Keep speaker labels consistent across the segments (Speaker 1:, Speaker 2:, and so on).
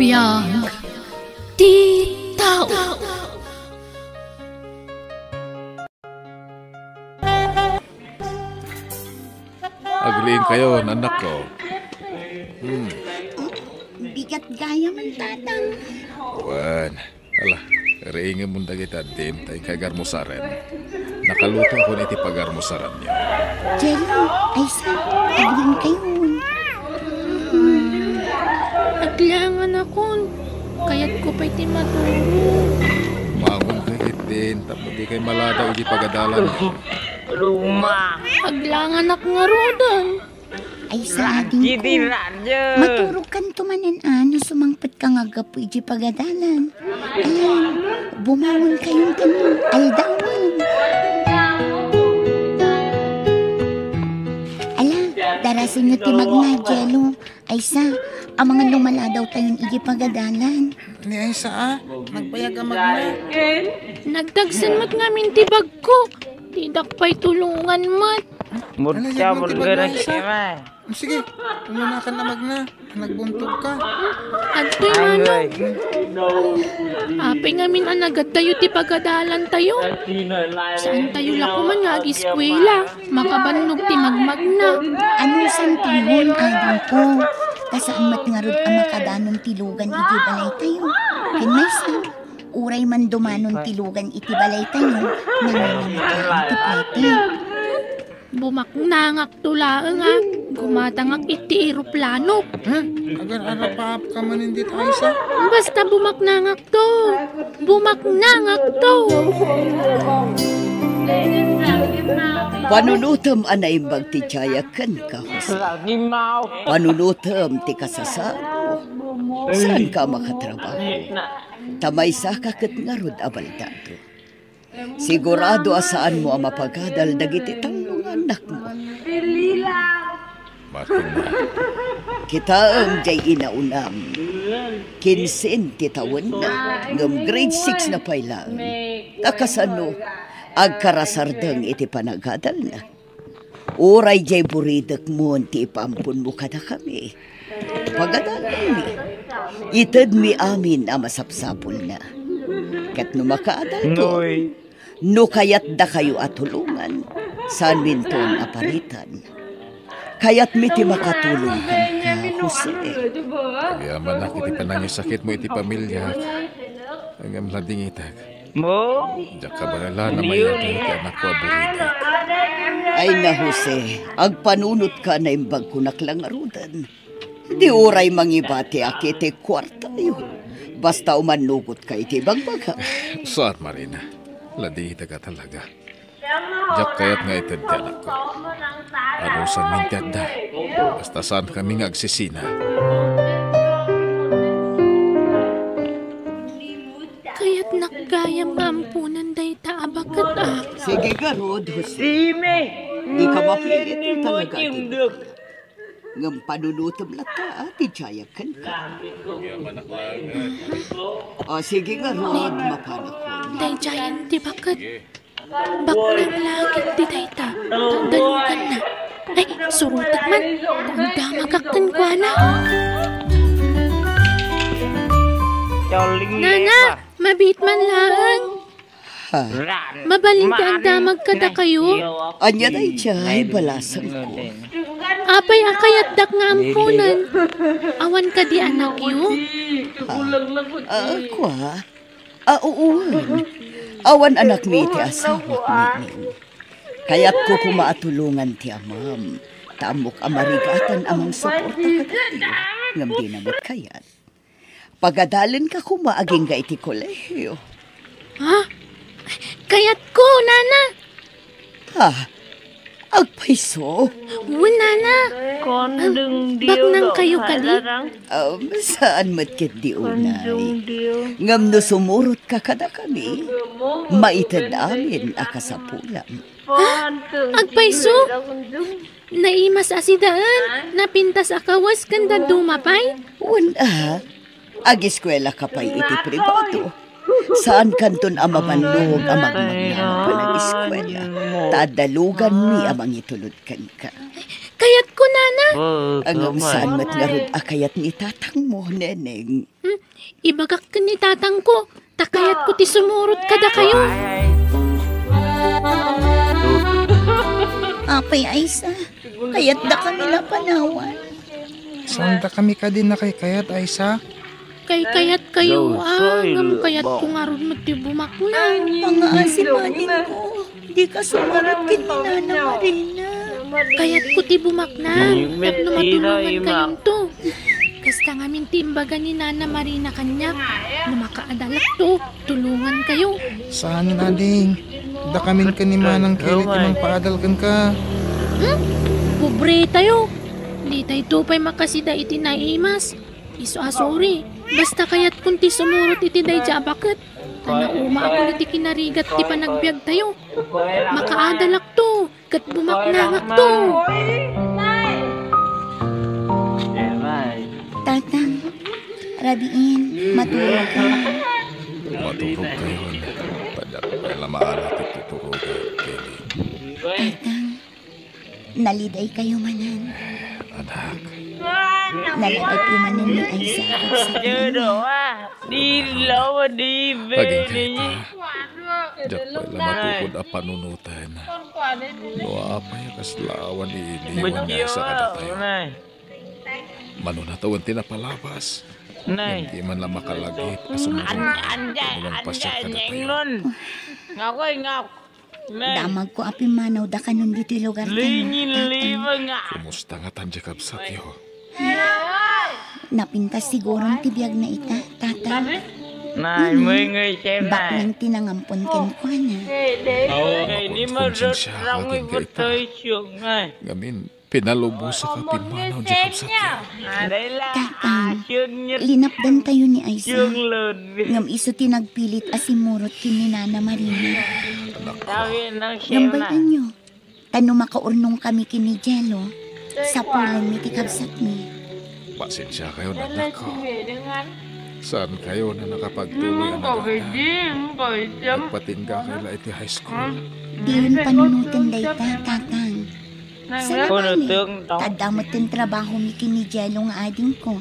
Speaker 1: Biyag ti tao.
Speaker 2: Agliin kayo, anak ko.
Speaker 3: Bigat gaya man, tatang.
Speaker 2: Wan, ala, reingin mo na kita din tayo kagarmusaran. Nakaluto ko na iti pagarmusaran niyo.
Speaker 3: Jello, ay sa, agling kayo.
Speaker 1: Aglangan ako. Kaya't ko pa iti matulog.
Speaker 2: Mangon kayo din, tapos di kayo maladaw iti pagadalan niyo.
Speaker 1: Aglangan ako nga rodan.
Speaker 3: Ay sa ading ko. Maturog kan tumanan sumangpat ka nga gapo iti pagadalan. Ayan, bumangon kayong tanong, aldawan. Darasin nyo ti magna, Jello. Ay sa, ang mga lumala daw tayong iji pagadalan.
Speaker 4: Ni Aysa nagbayag ang magna.
Speaker 1: Nagdagsan mat ngamin ti bag ko. Tidak pa'y tulungan mat.
Speaker 4: Murta mo gana siya. Sige, umunakan na magna. Nagbuntog ka.
Speaker 1: Adto'y manong. Apay ngamin anagad tayo ti pagadalan tayo. Saan tayo lakuman nga ag-eskwela? Makabannog ti magmagna.
Speaker 3: Ano san tayon, ading ko? Kasaan mat nga rod ang makadanong tilugan iti balay tayo. Kinaysa, uray man dumanon tilugan iti balay tayo. Nanganamikaan ti plete.
Speaker 1: Bumaknangak tulaan nga. Gumatangak iti eroplano.
Speaker 4: Agar-arapap ka man hindi Aysa.
Speaker 1: Basta bumaknangak to. Bumaknangak to.
Speaker 5: Panunutom anay magtichayakan ka, Jose. Panunutom ti kasasaro. Saan ka makatrabaho? Tamaysa ka ket ngarod abaldado. Sigurado asaan mo ang mapagadal dagiti tanong anak mo.
Speaker 2: Bakit na?
Speaker 5: Kita ang jay inaunam. 15 ti taon na. Ngam grade 6 na pailang. Takasano, agkarasardeng iti panagadal na. Uray jay buridak mo ti ipampun mo kada kami. Pagadalan mi. Itad mi amin ang masapsapul na. Kat no makaadal ko. No kayat da kayo atulungan. Saan minton aparitan. Kaya't miti makatulong kan ka, Jose.
Speaker 2: Kaya manak iti panangyo sakit mo iti pamilya. Hanggang lading itag. Diyak ka balala na mayado iti anak ko aburidak.
Speaker 5: Ay na, Jose, agpanunot ka na imbag kunak lang arudan. Di oray mangibati akite kwarta yun. Basta umanugot ka iti bagbaga.
Speaker 2: Saan, Marina? Lading itaga talaga. Diyak kaya't nga itad ti anak ko. Ano saan mintiad da? Basta saan kami nga agsisina.
Speaker 1: Kaya't nakgayam ampunan day taabakat ah.
Speaker 5: Sige ka, Rod, Jose. Di ka mapilit talaga. Ngam panunutom lata, tichayakan ka. O, sige nga, Rod, mapanakon.
Speaker 1: Day giant di bakat. Baklang langit di dayta. Tagdalugan na. Ay, surutak man. Tanda magaktan ko na. Nana, mabit man lang.
Speaker 5: Ha?
Speaker 1: Mabaling ka ang damag kada kayo.
Speaker 5: Anya na ay balasan ko.
Speaker 1: Apay akayat dak nga ampunan. Awan ka di anak yu.
Speaker 5: Ako ha? Uuwan. Awan anak mi iti asawa mi. Kaya't ko kumaatulungan ti amam. Tamok amarigatan amang suporta ka tayo. Ngam di namot kayat. Pagadalin ka kumaaging ga iti kolehiyo.
Speaker 1: Ha? Kayat ko, Nana.
Speaker 5: Ha? Agpaiso?
Speaker 1: Nana. Baknang kayo kali?
Speaker 5: Saan matkit di unay? Ngam no sumurot ka kada kami. Maitad amin akasapulam.
Speaker 1: Ha? Agpaiso? Naimas asidaan? Napintas akawas kanda dumapay?
Speaker 5: Wala. Ag-eskwela ka pa'y iti privado. Saan kanton ang mapandog ang magmagyaman pa ng eskwela? Tadalugan mi amang itulod kan ka.
Speaker 1: Kayat ko, Nana.
Speaker 5: Ang saan matngarod akayat ni tatang mo, neneng.
Speaker 1: ibagak ka ni tatang ko. Takayat ko ti sumurot kada kayo.
Speaker 3: Apay Aisa, kaya't da kami na panawan.
Speaker 4: Saan da kami ka din na kay kayat, Aisa?
Speaker 1: Kayat kayo ngam kayat ko nga ron mati bumaklang.
Speaker 3: Pangaasimanin ko, di ka sumarap kin ni Nana Marina.
Speaker 1: Kayat ko ti bumaknang. Tapno matulungan kayong to. Kasta ngamin timbaga ni Nana Marina kanyak. Makaadalak to, tulungan kayo.
Speaker 4: Saan ading? Da kami ka ni Manang kilit imang paadalkan ka.
Speaker 1: Pobre tayo. Di tayo pa'y makasida iti naimas. Iso asuri. Basta kayat kunti sumurot iti day jabaket. Tanauma ako niti kinarigat ti panagbiag tayo. Makaadalak to. Kat bumaknangak to.
Speaker 3: Tatang, Rabiin, matulog ka.
Speaker 2: Maturog kayo. Padak pala maalat ituturo ka, Kelly.
Speaker 3: Tatang, naliday kayo manan.
Speaker 2: Anak,
Speaker 3: Nalagay ko manan ni Aisa at sa
Speaker 2: paging kita. Diyak pala matukod a panunutan. Noa apay kaslawan iniwan niya sa kadatayo. Manunatawan tinapalabas. Hindi man lang makalagip asumarong ka. Pasya kadatayo.
Speaker 3: damag ko api manaw da kanon dito lugar tayo. Tatang,
Speaker 2: Kumusta nga tanjakab sa tiyo?
Speaker 3: napintas siguro ang tibiyag na ita, tatang. Baklang tinangampon ken ko na.
Speaker 2: Konsensya kaging ka ita. Ngamin, pinalubo sa kapinmanaw jakab sa tiyo.
Speaker 3: Tatang, linapdan tayo ni Aisa. Ngam iso tinagpilit asimurot kin ni Nana Marina. Ngambayan nyo, tano makaurnong kami kini Jello. Sa pulan mi tikabsat mi.
Speaker 2: Pasensya kayo na anak ko. Saan kayo na nakapagtuloy ang nagata? Nagpatingga kayo la iti high school.
Speaker 3: Di yun panunutin day tatang. Sa naman tadamot yung trabaho mi kini Jello nga ading ko.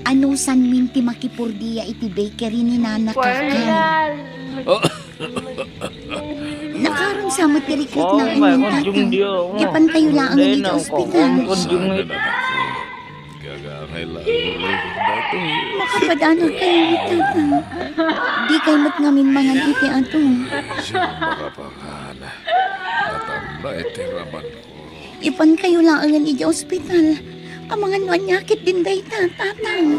Speaker 3: Anusan minti makipurdiya iti bakery ni Nana Kakay. Nakaroon sa matiriklit na inyong tatang. Yapan kayo lang ang dito ospital.
Speaker 2: Saan na anak ko? Gagangay lang ulit dito.
Speaker 3: Makapadano kayo ni tatang. Di kayo matngamin mangan iti ato.
Speaker 2: Siyang makapangan. Natanda iti raman ko.
Speaker 3: Ipan kayo lang ang iti ospital. Kamangan wanyakit din day tatang.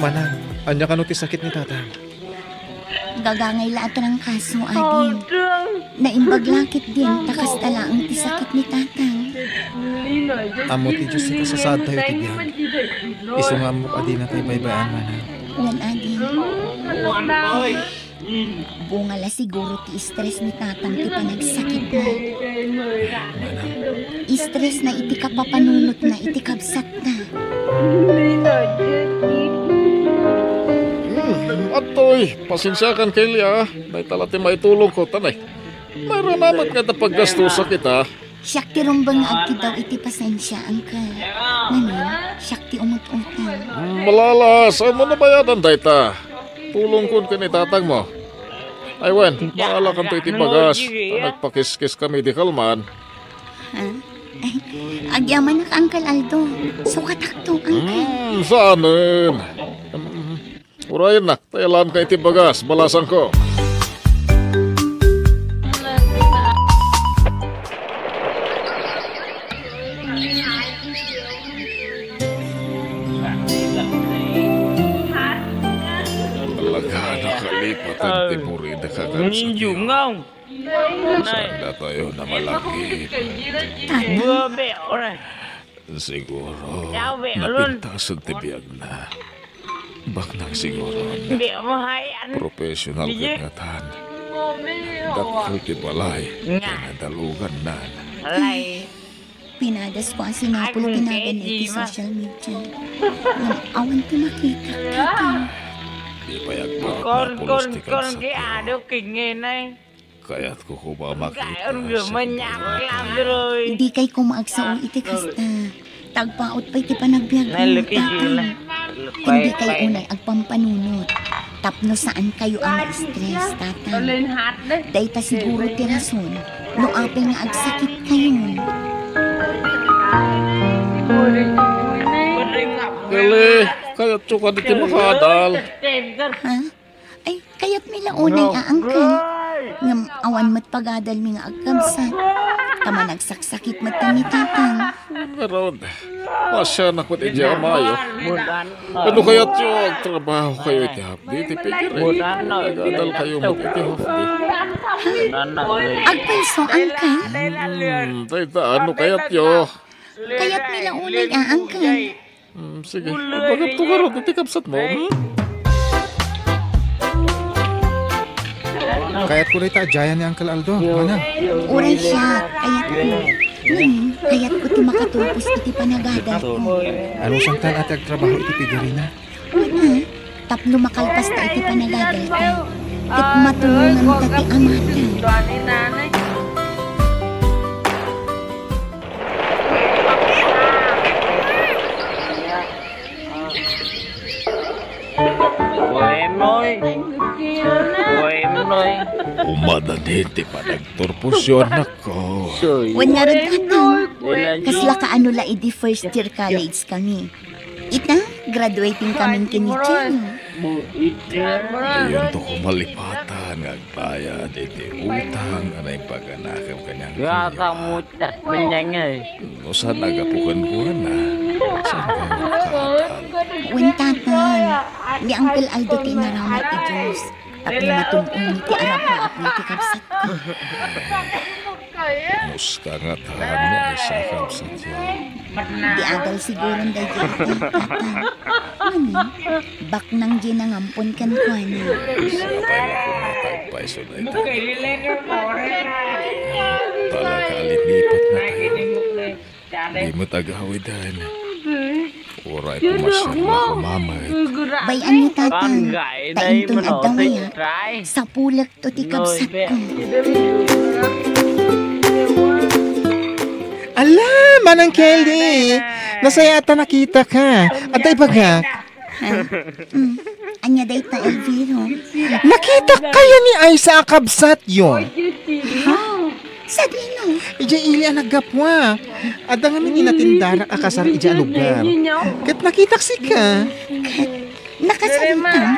Speaker 4: Manang, anya ka no ti sakit ni tatang?
Speaker 3: Gagangay lahat ng kaso, adin. Naimbaglakit din, takas tala ang tisakit ni tatang.
Speaker 4: Amo ti Diyos ti kasasad tayo ti biyag. Iso nga mo adi na tayo baybayaan, Manang.
Speaker 3: Uwan, adin. Bunga la siguro ti stress ni tatang ti panagsakit na. Stress na iti kapapanunot na iti kabsat na.
Speaker 2: Atoy, pasensyakan Kelly ah. May talati maitulong ko tanay. Mayroon naman nga na paggastusa kita.
Speaker 3: Siyak ti rumbang agti daw iti pasensya, angkal. Namin, siyak ti umut-utang.
Speaker 2: Malalas, ay mo na bayadan dayta. Tulong kun ka ni tatang mo. Ay wen, maala kan to iti bagas. Nagpakiskis kami di kalman.
Speaker 3: Ha? Ay, agyaman na ka, Uncle Aldo. Sukatak to, Uncle.
Speaker 2: Saanin? Urayan na, tayalan ka iti bagas, balasan ko. Talaga nakalipat ang timuri na kagat sa tiyo. Saan tayo na malaki? Siguro, napintas ang tibiyag na. Baknang siguro, professional kagatan. Dakal ti balay, kanadalugan na.
Speaker 3: Pinadas ko ang sinapol tinagan na iti social media. Nang awan ti makita, tatang.
Speaker 2: Di payag pa na pulustikan sa tiyo. Kaya't ko ba makita sa tiyo.
Speaker 3: Di kay kumaagsaon iti kasta. Tagpaot pa iti panagbiag mo, tatay. Hindi kayo unay agpampanunot. Tapno saan kayo ang stress, tatay. Dahil siguro ti rason, no apel nga agsakit kayo.
Speaker 2: Kali, kaya tsuka dito makadal.
Speaker 3: Ha? Ay, kaya't may launay aangkan. Ngam awan mat pagadal mi nga agkamsat. Tama nagsaksakit mat ni tatang.
Speaker 2: Meron, pasya na ko ti amayo. Ano kaya tsuka trabaho kayo iti hapdi? Iti pikirin. Nagadal kayo mo iti hapdi.
Speaker 3: Agpaiso angkan.
Speaker 2: Tayta, ano kaya tiyo?
Speaker 3: Kaya't may launay aangkan.
Speaker 2: Sige, bagap to karot, iti kapsat mo.
Speaker 4: Kaya't kulay ta, jayan ni Uncle Aldo. Mana?
Speaker 3: Uray siya, kaya't ko. Kaya't ko ti makatupos iti panagadal ko.
Speaker 4: Ano siyang tan at agtrabaho iti pigirina?
Speaker 3: Wala. Tapno makalpas ta iti panagadal ko. Tit matulungan ta ti amata.
Speaker 2: Umadan ti panagturpusyon ako.
Speaker 3: Wan nga rin tatang. Kasla ka ano la iti first year college kami. Ita, graduating kaming kinichino.
Speaker 2: Iyon to kumalipatan, agbayad, iti utang, anay paganakam kanyang kanya. No, saan nagapukan ko na? Saan kayo nakakal?
Speaker 3: Wan tatang. Ni Uncle Aldo ti naramat ti Diyos. Tapno matungkong ti arap na apli ti kapsat ko.
Speaker 2: Muska nga tahan niya ay sa kapsat yun.
Speaker 3: Di adal siguro dahil tatang. Ano? Bak nang ginangampon kan ko ano.
Speaker 2: Sapay na kumatagpay so na ito. Talaga alinipat na tayo. Di mo tagawidan. Oray pumasyal na kumamay.
Speaker 3: Bayan ni tatang. Taintong agdamaya. Sa pulak to ti kapsat ko.
Speaker 4: Ala, Manang Kelly! Nasaya ata nakita ka. At ay bagak.
Speaker 3: Anya day ta Elviro.
Speaker 4: Nakita kaya ni ay sa akabsat yon.
Speaker 3: Sa dino.
Speaker 4: Ija ili ang naggapwa. Ada nga min inatindara akasar ija lugar. Kat nakita si ka.
Speaker 3: Nakasalita.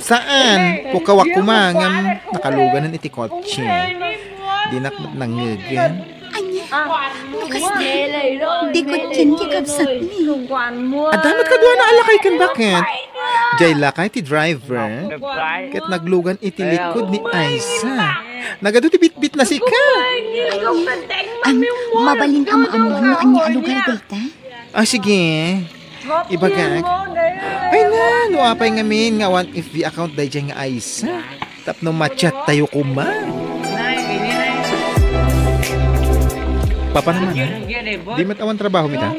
Speaker 4: Saan? Pukawak kumangam. Nakaluganan iti kotse. Dinakmat ng ngigin.
Speaker 3: Anya. Nukas na. Di ko dyan di kapsat ni.
Speaker 4: Adamat ka doon na alakay kan bakit? Jay lakay ti driver. Kat naglugan iti likod ni Aiza. Nagado ti bit-bit na si ka.
Speaker 3: Ang mabalin ama-amuan no anya alugar data.
Speaker 4: Ah, sige. Ibagak. Ay na, no apay ngamin nga one FB account day dyan nga Aiza. Tapno machat tayo kuma. Papa naman ha? Di matawan trabaho mita?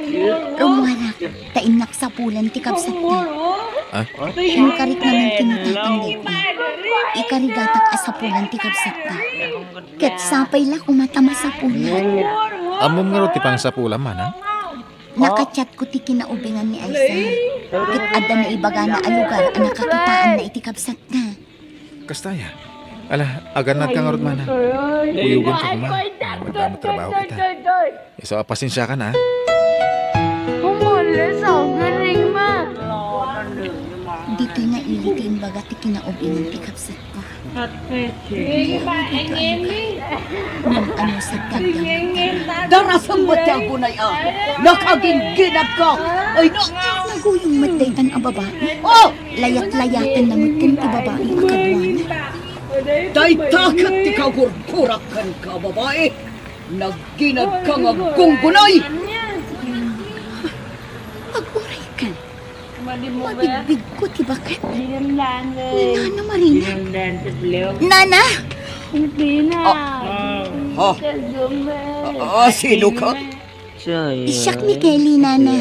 Speaker 3: Umara. Tainak sa pulan ti kapsat na.
Speaker 4: Ah?
Speaker 3: Yung karit namin kinitatang dito. Ikarigatak asapulan ti kapsat na. Ket sapay la kumatama sa pulan.
Speaker 4: Amom nga ro ti pang sa pula man ha?
Speaker 3: Nakachat ko ti kinaubingan ni Aiza. Ket adda na ibaga na alugar ang nakakitaan na iti kapsat na.
Speaker 4: Kastaya. Ala, aganat ka nga ro man ha? Uyugan ka kuma. Magdamot trabaho kita. So, pasensya ka na ha?
Speaker 3: Dito nga ilitin baga ti kinaubingan ti kapsat ko. Ano sa tagdang.
Speaker 5: Darasang matang ko na yan. Nakaginginap ka. Ay, no.
Speaker 3: Naguyong matdaytan ang babae.
Speaker 5: Oh!
Speaker 3: Layat-layatan na mutin ti babae akadwan.
Speaker 5: Daytakat ti kagurkurakan ka, babae. Nagginag ka nga gunggunay.
Speaker 3: Pag-uray ka. Mabigbig ko ti bakit. Ni Nana Marina. Nana!
Speaker 5: Sino ka?
Speaker 3: Isyak ni Kelly, Nana.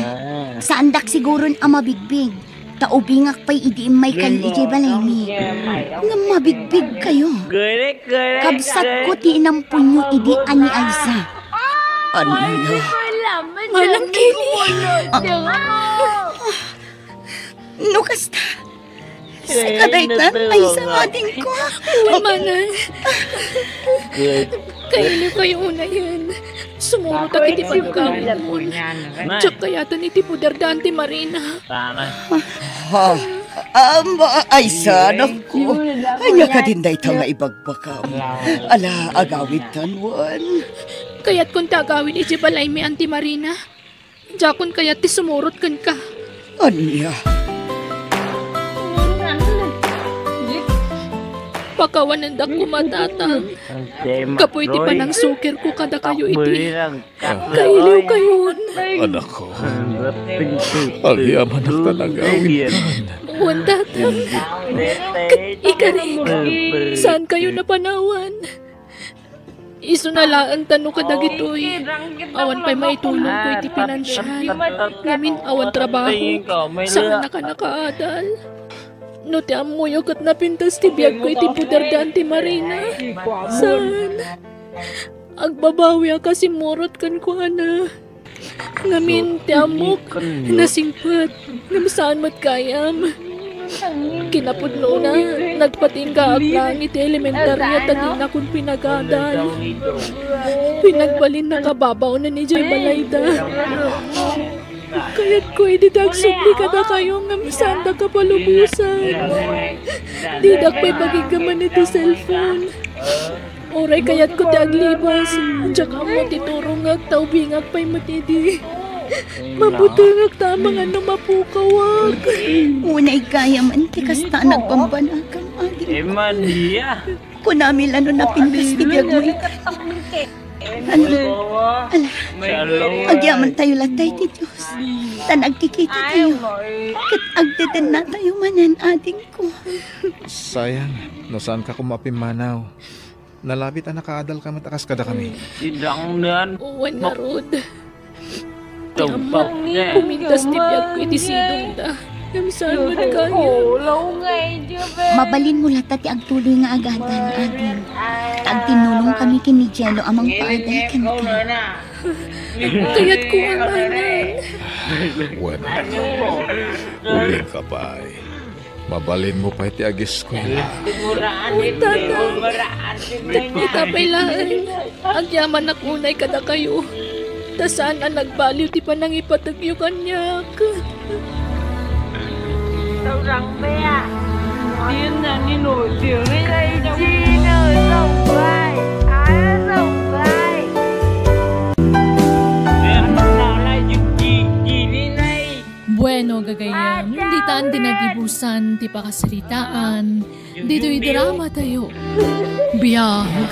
Speaker 3: Sa andak siguron ang mabigbig. Taubingak pa'y idiim may kayo iti balay mi. Nga mabigbig kayo. Kabsat ko ti inampunyo idi ani Aiza.
Speaker 5: Ano?
Speaker 1: Manang Kili.
Speaker 3: No kasta. Si kadaytan ay sa ating ko.
Speaker 1: Manang. Kaili kayo una yan. Sumuro ta kiti pagkaw. Tsak kayatan iti puder Dante Marina.
Speaker 5: Ha? Ay sana ko. Anya ka din dahi nga ibagbakam. Ala, agawid tanwan.
Speaker 1: Kaya't kung tagawin iti balay mi Auntie Marina. Jakon kaya't ti sumurot kan ka.
Speaker 5: Anya?
Speaker 1: Pakawan ng dak kumatatang. Kapoy ti panang sukir ko kada kayo iti. Kailiw kayon.
Speaker 2: Anak ko, ang yaman ang tanagawin.
Speaker 1: Uwan tatang. Ikarig. Saan kayo napanawan? Iso na lang ang tanong kadag ito'y. Awan pa'y maitulong ko iti pinansyal. Ngamin awan trabaho. Saan na ka nakaadal? No ti amoy kat napintas ti biyag ko iti puder Dante Marina. Saan? Agbabawi kasi morot kan ko ana. Ngamin ti amok nasingpat. Ngamasaan mat kayam. Kinapudno na, nagpatingga ang langit elementarya tagin akong pinagadal. Pinagbalin na kababaw na ni Jay Balayda. Kaya't ko ididagsog ka na kayo nga masanda ka palubusan. Didak pa'y pagigaman iti cellphone. Oray kaya't ko ti aglibas. Tsaka mo titurong taubingag pa'y matidi. Mabutungag tamang ano mapukawag.
Speaker 3: Unay kaya man ti kasta nagbambanagam ating ko. Kunamil ano napintas ti biyag mo agyaman tayo latay ti Diyos. Tanagkikita tayo. Kat agdeden na tayo manan ating ko.
Speaker 4: Sayang, no saan ka kumapimanaw? Nalabit ang nakaadal ka matakas kada kami.
Speaker 1: Uwan na rod. Tiamok, pumintas ti biyag ko iti sidong da. Namisaan mo na kayo.
Speaker 3: Mabalin mo lata ti agtuloy nga agadan ating. Agtinulong kami kini Jello amang paaday kan ka.
Speaker 1: Kaya't ko ang manan.
Speaker 2: Wala. Uling ka pa ay. Mabalin mo pa iti agis ko.
Speaker 1: Kita pailaan. Ang yaman na kunay kada kayo. Tasaan ang nagbaliw ti panang ipatagyo kanyak. Bueno, gagayam, hindi taan dinagibusan ti pakasaritaan. Dito'y drama tayo. Biyag.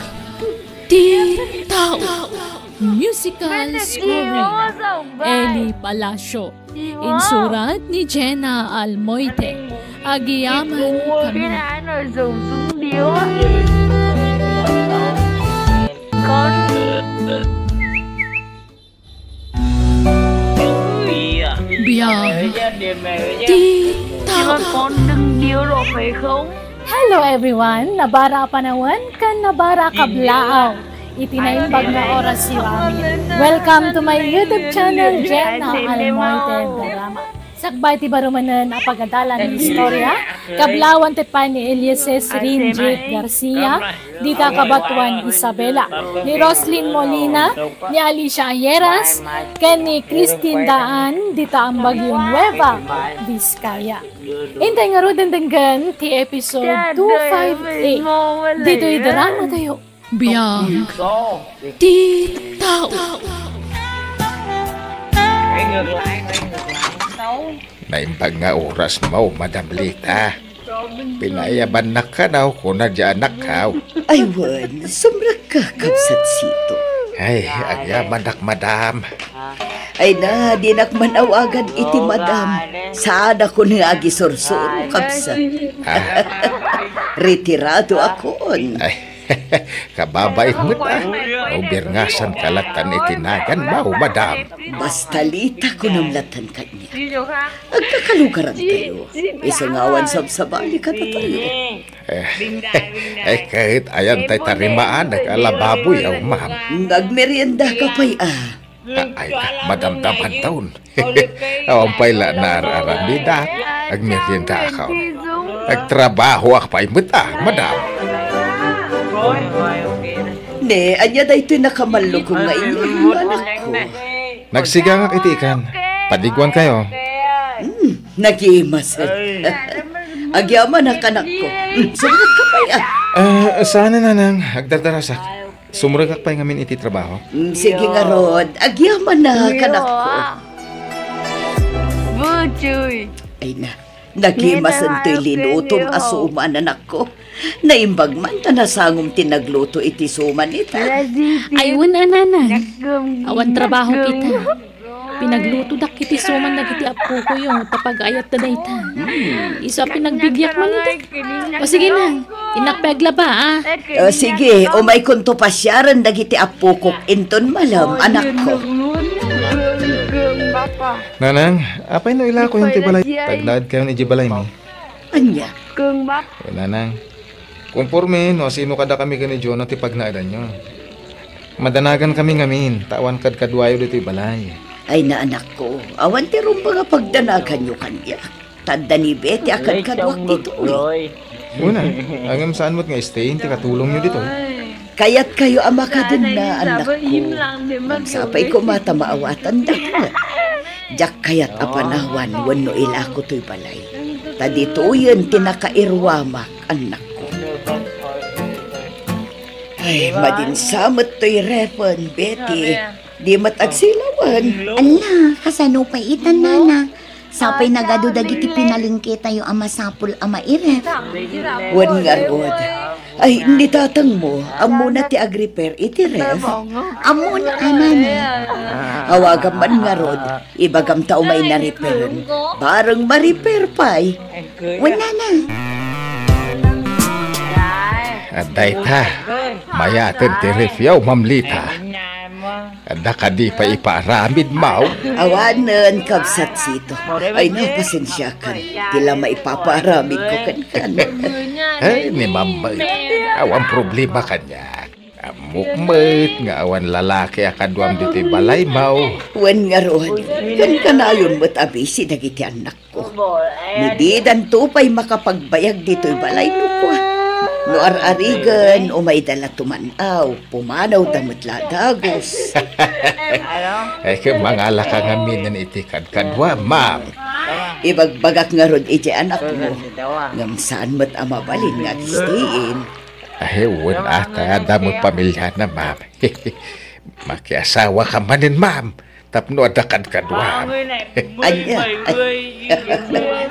Speaker 1: Ti tao. Musical scoring. Eli Palacio. Insurat ni Jenna Almoite. Agiyaman kami. Biyag. Ti tao.
Speaker 6: Hello everyone! Nabara panawan kan nabara kablaaw. Itinaimbag na oras si amin. Welcome to my YouTube channel, Jenna Almoite Drama. Sakbay ti barumanan apagadalan ng istorya, kablawan ti pa ni Eliases Rinjit Garcia, di kakabatuan Isabela, ni Roslyn Molina, ni Alicia Ayeras, ken ni Christine Daan, di taambag yung Nueva Vizcaya. Intay nga ro dendenggan ti episode 258. Dito'y drama tayo.
Speaker 1: Biyag. Ti tao.
Speaker 2: Naimbag nga oras mo, Madam Lita. Pinayaban na ka na kung nadya anak ka.
Speaker 5: Ay, wan, sumra ka, kapsat sito.
Speaker 2: Ay, agyaman nak, Madam.
Speaker 5: Ay na, dinakman awagan iti madam. Sana ko nga agisorsoro, kapsat. Retirado akon.
Speaker 2: Ay, kababait mo na. Ubirngasan kalatan itinagan mo, Madam.
Speaker 5: Basta lita ko namlatan kanya. Agkakalugaran tayo. Isangawan sabsabali ka na tayo.
Speaker 2: Kahit ayan tay tarimaan, nag-alababoy, ma'am.
Speaker 5: Nagmerienda ka pa'y
Speaker 2: Ay, madamdaman taon. Awang pala na araran ni Dak. Ang merienda ako. Nagtrabaho ako pa'y mata, madam.
Speaker 5: Ne, anya da ito'y nakamallo ko nga inyo, anak ko.
Speaker 4: Nagsigang ak itikan. Padiguan kayo.
Speaker 5: Nag-iimas. Agyaman ang kanak ko. Sumunod ka pa yan.
Speaker 4: Sana nanang, agdardarasak. Sumuragak pa ngamin iti trabaho.
Speaker 5: Sige nga, Rod. Agyaman na kanak ko.
Speaker 7: Buchoy.
Speaker 5: Ay na, nag-iimas ang to'y linutom asuman, anak ko. Naimbag man ta nasangom tinagluto iti suman ita.
Speaker 1: Aywan ananan. Awan trabaho kita. Pinagluto dak kiti suman na kiti apo ko yung tapag-ayat na dayta. Isa pinagbigyak man ito. O sige na, inakpegla ba
Speaker 5: Sige, o may kunto pasyaran dagiti apo ko inton malam, anak ko.
Speaker 4: Nanang, apay no ila ko yung tibalay. Taglaad kayo ni Jibalay mi.
Speaker 5: Anya?
Speaker 4: O nanang, konforme no sino kada kami gani John at ipagnaadan nyo. Madanagan kami ngamin, tawan kadwayo dito balay.
Speaker 5: Ay na anak ko, awan ti rum mga pagdanagan nyo kanya. Tanda ni Betty akad kadwak dito.
Speaker 4: Una, hanggang saan mo't nga stay, ti katulong nyo dito.
Speaker 5: Kaya't kayo ama ka din na anak ko. Magsapay ko mata maawatan dapat. Diyak kayat apanawan, wano ila ko to'y balay. Ta dito yun tinakairwamak, anak ko. Ay, madinsamot to'y repon, Betty. Di matagsilawan.
Speaker 3: Ala, kasano pa itan nana. Sapay nagado dagiti pinalingke tayo ama sapul ama iref.
Speaker 5: Wan nga, Rod. Ay, nitatang mo, amo na ti agriper iti ref.
Speaker 3: Amon anana.
Speaker 5: Awagan man nga, Rod, ibagam tao may na-repair. Barang ma-repair pa'y.
Speaker 3: Wala na.
Speaker 2: At dayta, mayatin ti refyaw, mamlita. Ada ka di pa iparamid mau.
Speaker 5: Awanan, kabsat sito. Ay, napasensya kan. Tila maipaparamid ko kan.
Speaker 2: Ay, ni mambay. Awan problema kanya. Amukmet nga awan lalaki akadwam dito balay mau.
Speaker 5: Wan nga, Rod. Kan kanayon mo't abisi dagiti anak ko. Nididan to pa'y makapagbayag dito'y balay no ko. No ar-arigan o may dala tumanaw, pumanaw damot ladagos.
Speaker 2: Ay, kemangala ka nga minan iti kadwa, ma'am.
Speaker 5: Ibagbagak nga, Rod, iti anak mo. Ngam saan mo't amabalin nga gistihin.
Speaker 2: Ay, wan ata, damot pamilya na, ma'am. Makiasawa ka manin, ma'am. Tapno ada kadwa.
Speaker 5: Anya,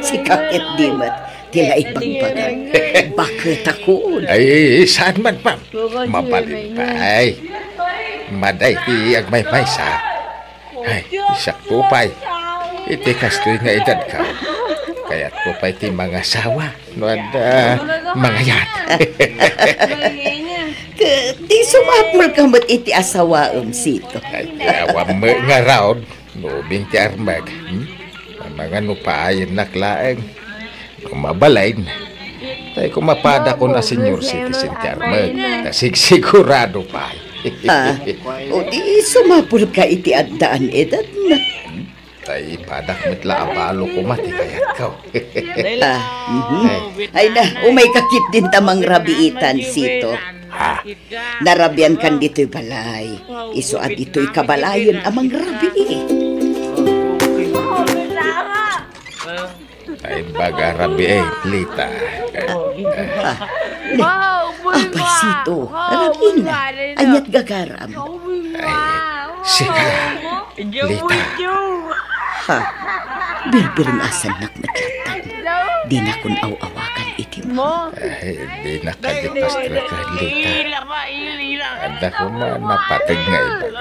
Speaker 5: si kakit dimat. Tila ibagbagan. Bakit ako?
Speaker 2: Ay, saan man, ma'am? Mabalin pa, ay. Maday ti agmay-may sa. Ay, sakto pa'y. Iti kastoy nga edad ka. Kaya't ko pa'y ti mga sawa. No, ada mga yat.
Speaker 5: Di sumapol ka mo't iti asawa sito.
Speaker 2: Ay, awam mo nga raod. Nubing ti armag. Mga nupaayin naklaeng. Kumabalain. Tay kumapada ko na senior citizen ti armag. Sigurado pa.
Speaker 5: O di sumapol ka iti addaan edad na.
Speaker 2: Tay padak mitla abalo ko mati kayat ka.
Speaker 5: Ay na, umay kakit din tamang rabiitan sito. Narabyan kan dito'y balay. Iso at dito'y kabalayon amang rabi.
Speaker 2: Ay bagarabi lita.
Speaker 5: Apay sito, rabin na. Anyat gagaram.
Speaker 2: Ay, sika. Lita.
Speaker 5: Birbiring asan nakmatlatan. Di na kun aw-awakan iti mo.
Speaker 2: Ay, di nakadipas ka lita. Anda ko napatag nga ibaga.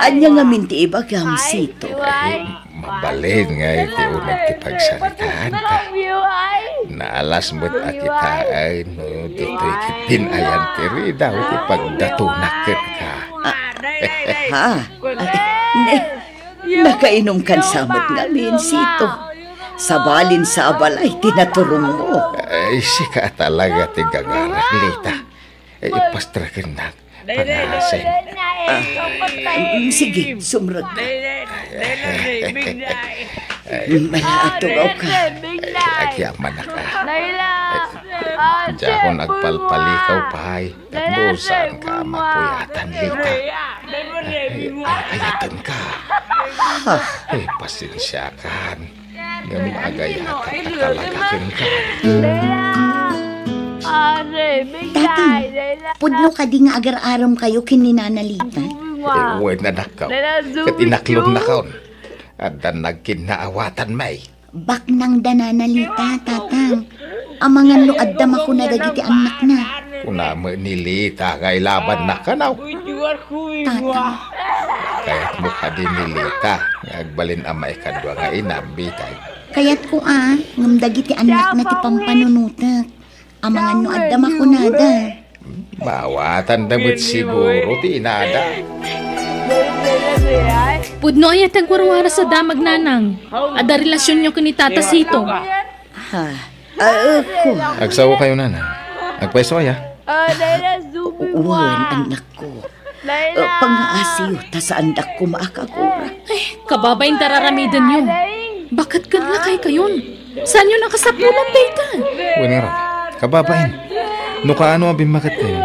Speaker 5: Anya nga minti ibagam sito.
Speaker 2: Ay, mabalin nga iti unang tipagsalitaan ka. Naalas mo't akita ay no dito'y kitinayan tiri daw tipagdatunak ka.
Speaker 5: Ha? Nakainom kan samot nga sito. Sabalin sa abalay, tinaturong mo.
Speaker 2: Ay, sika talaga tigagarang lita. Ay, ipastrakin na. Panasin.
Speaker 5: Sige, sumrag ka. Malaatong ka.
Speaker 2: Agyaman na ka. Diyan ako nagpalpalikaw, pahay. Nagbusan ka, mapuyatan lita. Ayatan ka. Pasensya kan. Ngam agayatan nakalagakin ka.
Speaker 3: Tatang, pudno ka di nga agar-aram kayo kininanalita.
Speaker 2: Uwe na nakaw. Kat inaklog na kaon. At nagkinaawatan may.
Speaker 3: Bak nang dananalita, tatang. Amangan lo addam ako na dagiti anak na.
Speaker 2: Kuna mo nilita kay laban na kanaw.
Speaker 3: Tatang,
Speaker 2: Kaya't mo ka din nilita. Nagbalin amay kadwa nga inambitay.
Speaker 3: kaya't ko ngam dagiti anak na ti pampanunutak. Amangan no addam ako nada.
Speaker 2: Bawatan dabut siguro ti inada.
Speaker 1: Pudno ayat ang warwara sa damag nanang. Ada relasyon nyo kini Tata Sito.
Speaker 5: Ako.
Speaker 2: Agsawa kayo nana. Agpaisoya.
Speaker 5: Uwan, anak ko. Pang-aasiyo, ta sa andak ko maakagura.
Speaker 1: Kababayin tararamidan nyo. Bakit kanlakay kayon? Saan nyo nakasapulan, Tita?
Speaker 2: Wenera. Kababain. No kaano ang bimakat kayo?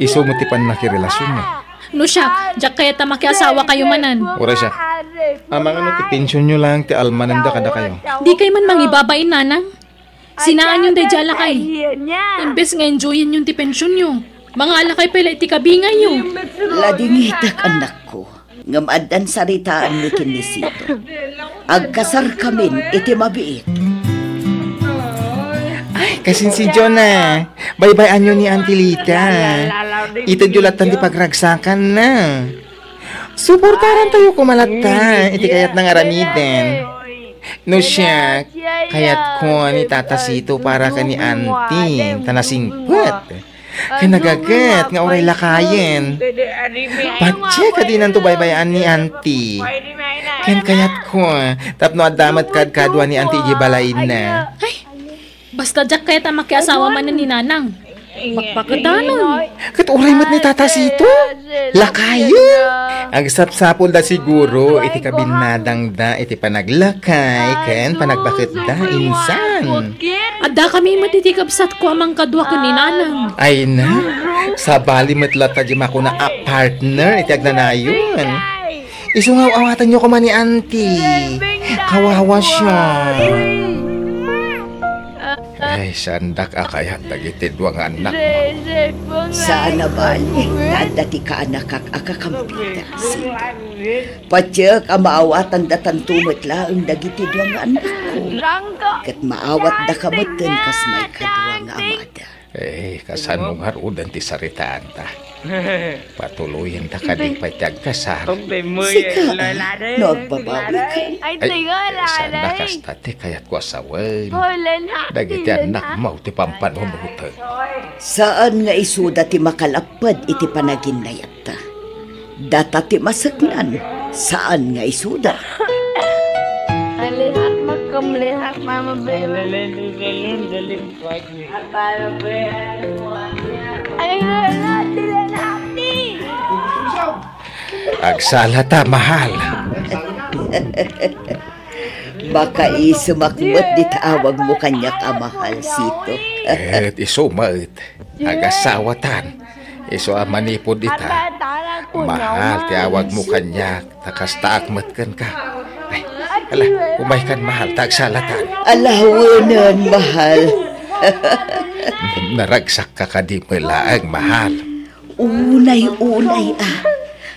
Speaker 2: Iso mo tipan na kirelasyon niya.
Speaker 1: No siya, diyak kaya tamakiasawa kayo manan.
Speaker 2: Ura siya. Amang ano ti pensyon nyo lang ti almananda kada kayo.
Speaker 1: Di kay man mangibabain nanang. Sinaan yung dayjala kay. Imbes nga enjoyin yung ti pensyon nyo. Mga alakay pala iti kabingay nyo.
Speaker 5: Ladingitak anak ko. Ngam addan saritaan ni Kinisito. Agkasar kamin iti mabiit.
Speaker 4: Ay, kasin si Jonah. Bye-bye anyo ni Auntie Lita. Ito julatan di pagragsakan na. Suportaran tayo kumalata. Iti kayat ng aramiden. No siya, kayat ko ni Tata Sito para ka ni Auntie. Tanasingpet. Kinagagat nga oray lakayen. Patse ka din ang tubaybayan ni Auntie. Ken kayat ko, tapno adamat kadkadwa ni Auntie Gibalay na.
Speaker 1: Ay, basta diyak kaya tamakiasawa manan ni nanang. Bakbakatanon.
Speaker 4: Kat oray mat ni Tata Sito. Lakayen. Ang sapsapol da siguro, iti kabinadang da, iti panaglakay, ken panagbakit da, insan.
Speaker 1: Adda kami matitikabsat ko amang kadwa ko ni nanang.
Speaker 4: Ay na, sa bali matlata di mako na a partner, iti agnanayon. Isungaw-awatan nyo ko man ni Auntie. Kawawa siya.
Speaker 2: Ay, sandak akayat dagiti duwang anak mo.
Speaker 5: Sana bali, nadati ka anak akakampita. Patsyak ang maawatan datan tumot laang dagiti duwang anak ko. Kat maawat da kamatan kas may kaduwang amada.
Speaker 2: Kasanong harudan ti saritaan ta. Patuloyin ta ka di patyag kasar.
Speaker 5: Sika, nagbabawi ka.
Speaker 2: Sana kastate kayat ko asawan. Dagiti anak mo ti pampanunutan.
Speaker 5: Saan nga isuda ti makalapad iti panaginayat ta? Data ti masaknan, saan nga isuda?
Speaker 7: Melihat makam, melihat mama bela.
Speaker 2: Agsalata mahal.
Speaker 5: Baka isumakmot di taawag mo kanyak amahal Sito.
Speaker 2: Isumat. Agasawatan. Iso amanipod ita. Mahal, tiawag mo kanyak. Takastaakmat kan ka. Ay, ala, umay kan mahal. Tagsalatan.
Speaker 5: Alawanan, mahal.
Speaker 2: Naragsak ka ka di malaang mahal.
Speaker 5: Unay-unay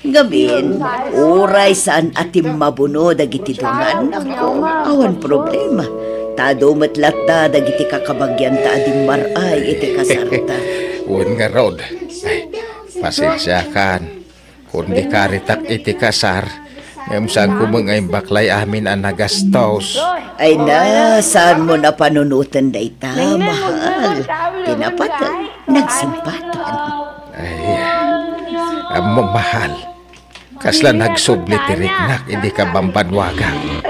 Speaker 5: Ngamin, oray saan atim mabuno dagiti dungan ako. Awan problema. Tado matlat da dagiti kakabagyan ta adim maray iti kasarta.
Speaker 2: Uwan nga rod. Ay, pasensya kan. Kundi karitak iti kasar. Ngam saan ko mga baklay amin ang nagastos.
Speaker 5: Ay na, saan mo na panunutan da ita, mahal? Tinapatan, nagsimpatan.
Speaker 2: Ay, amo mahal. Kasla nagsubli tiriknak, hindi ka bambanwagang.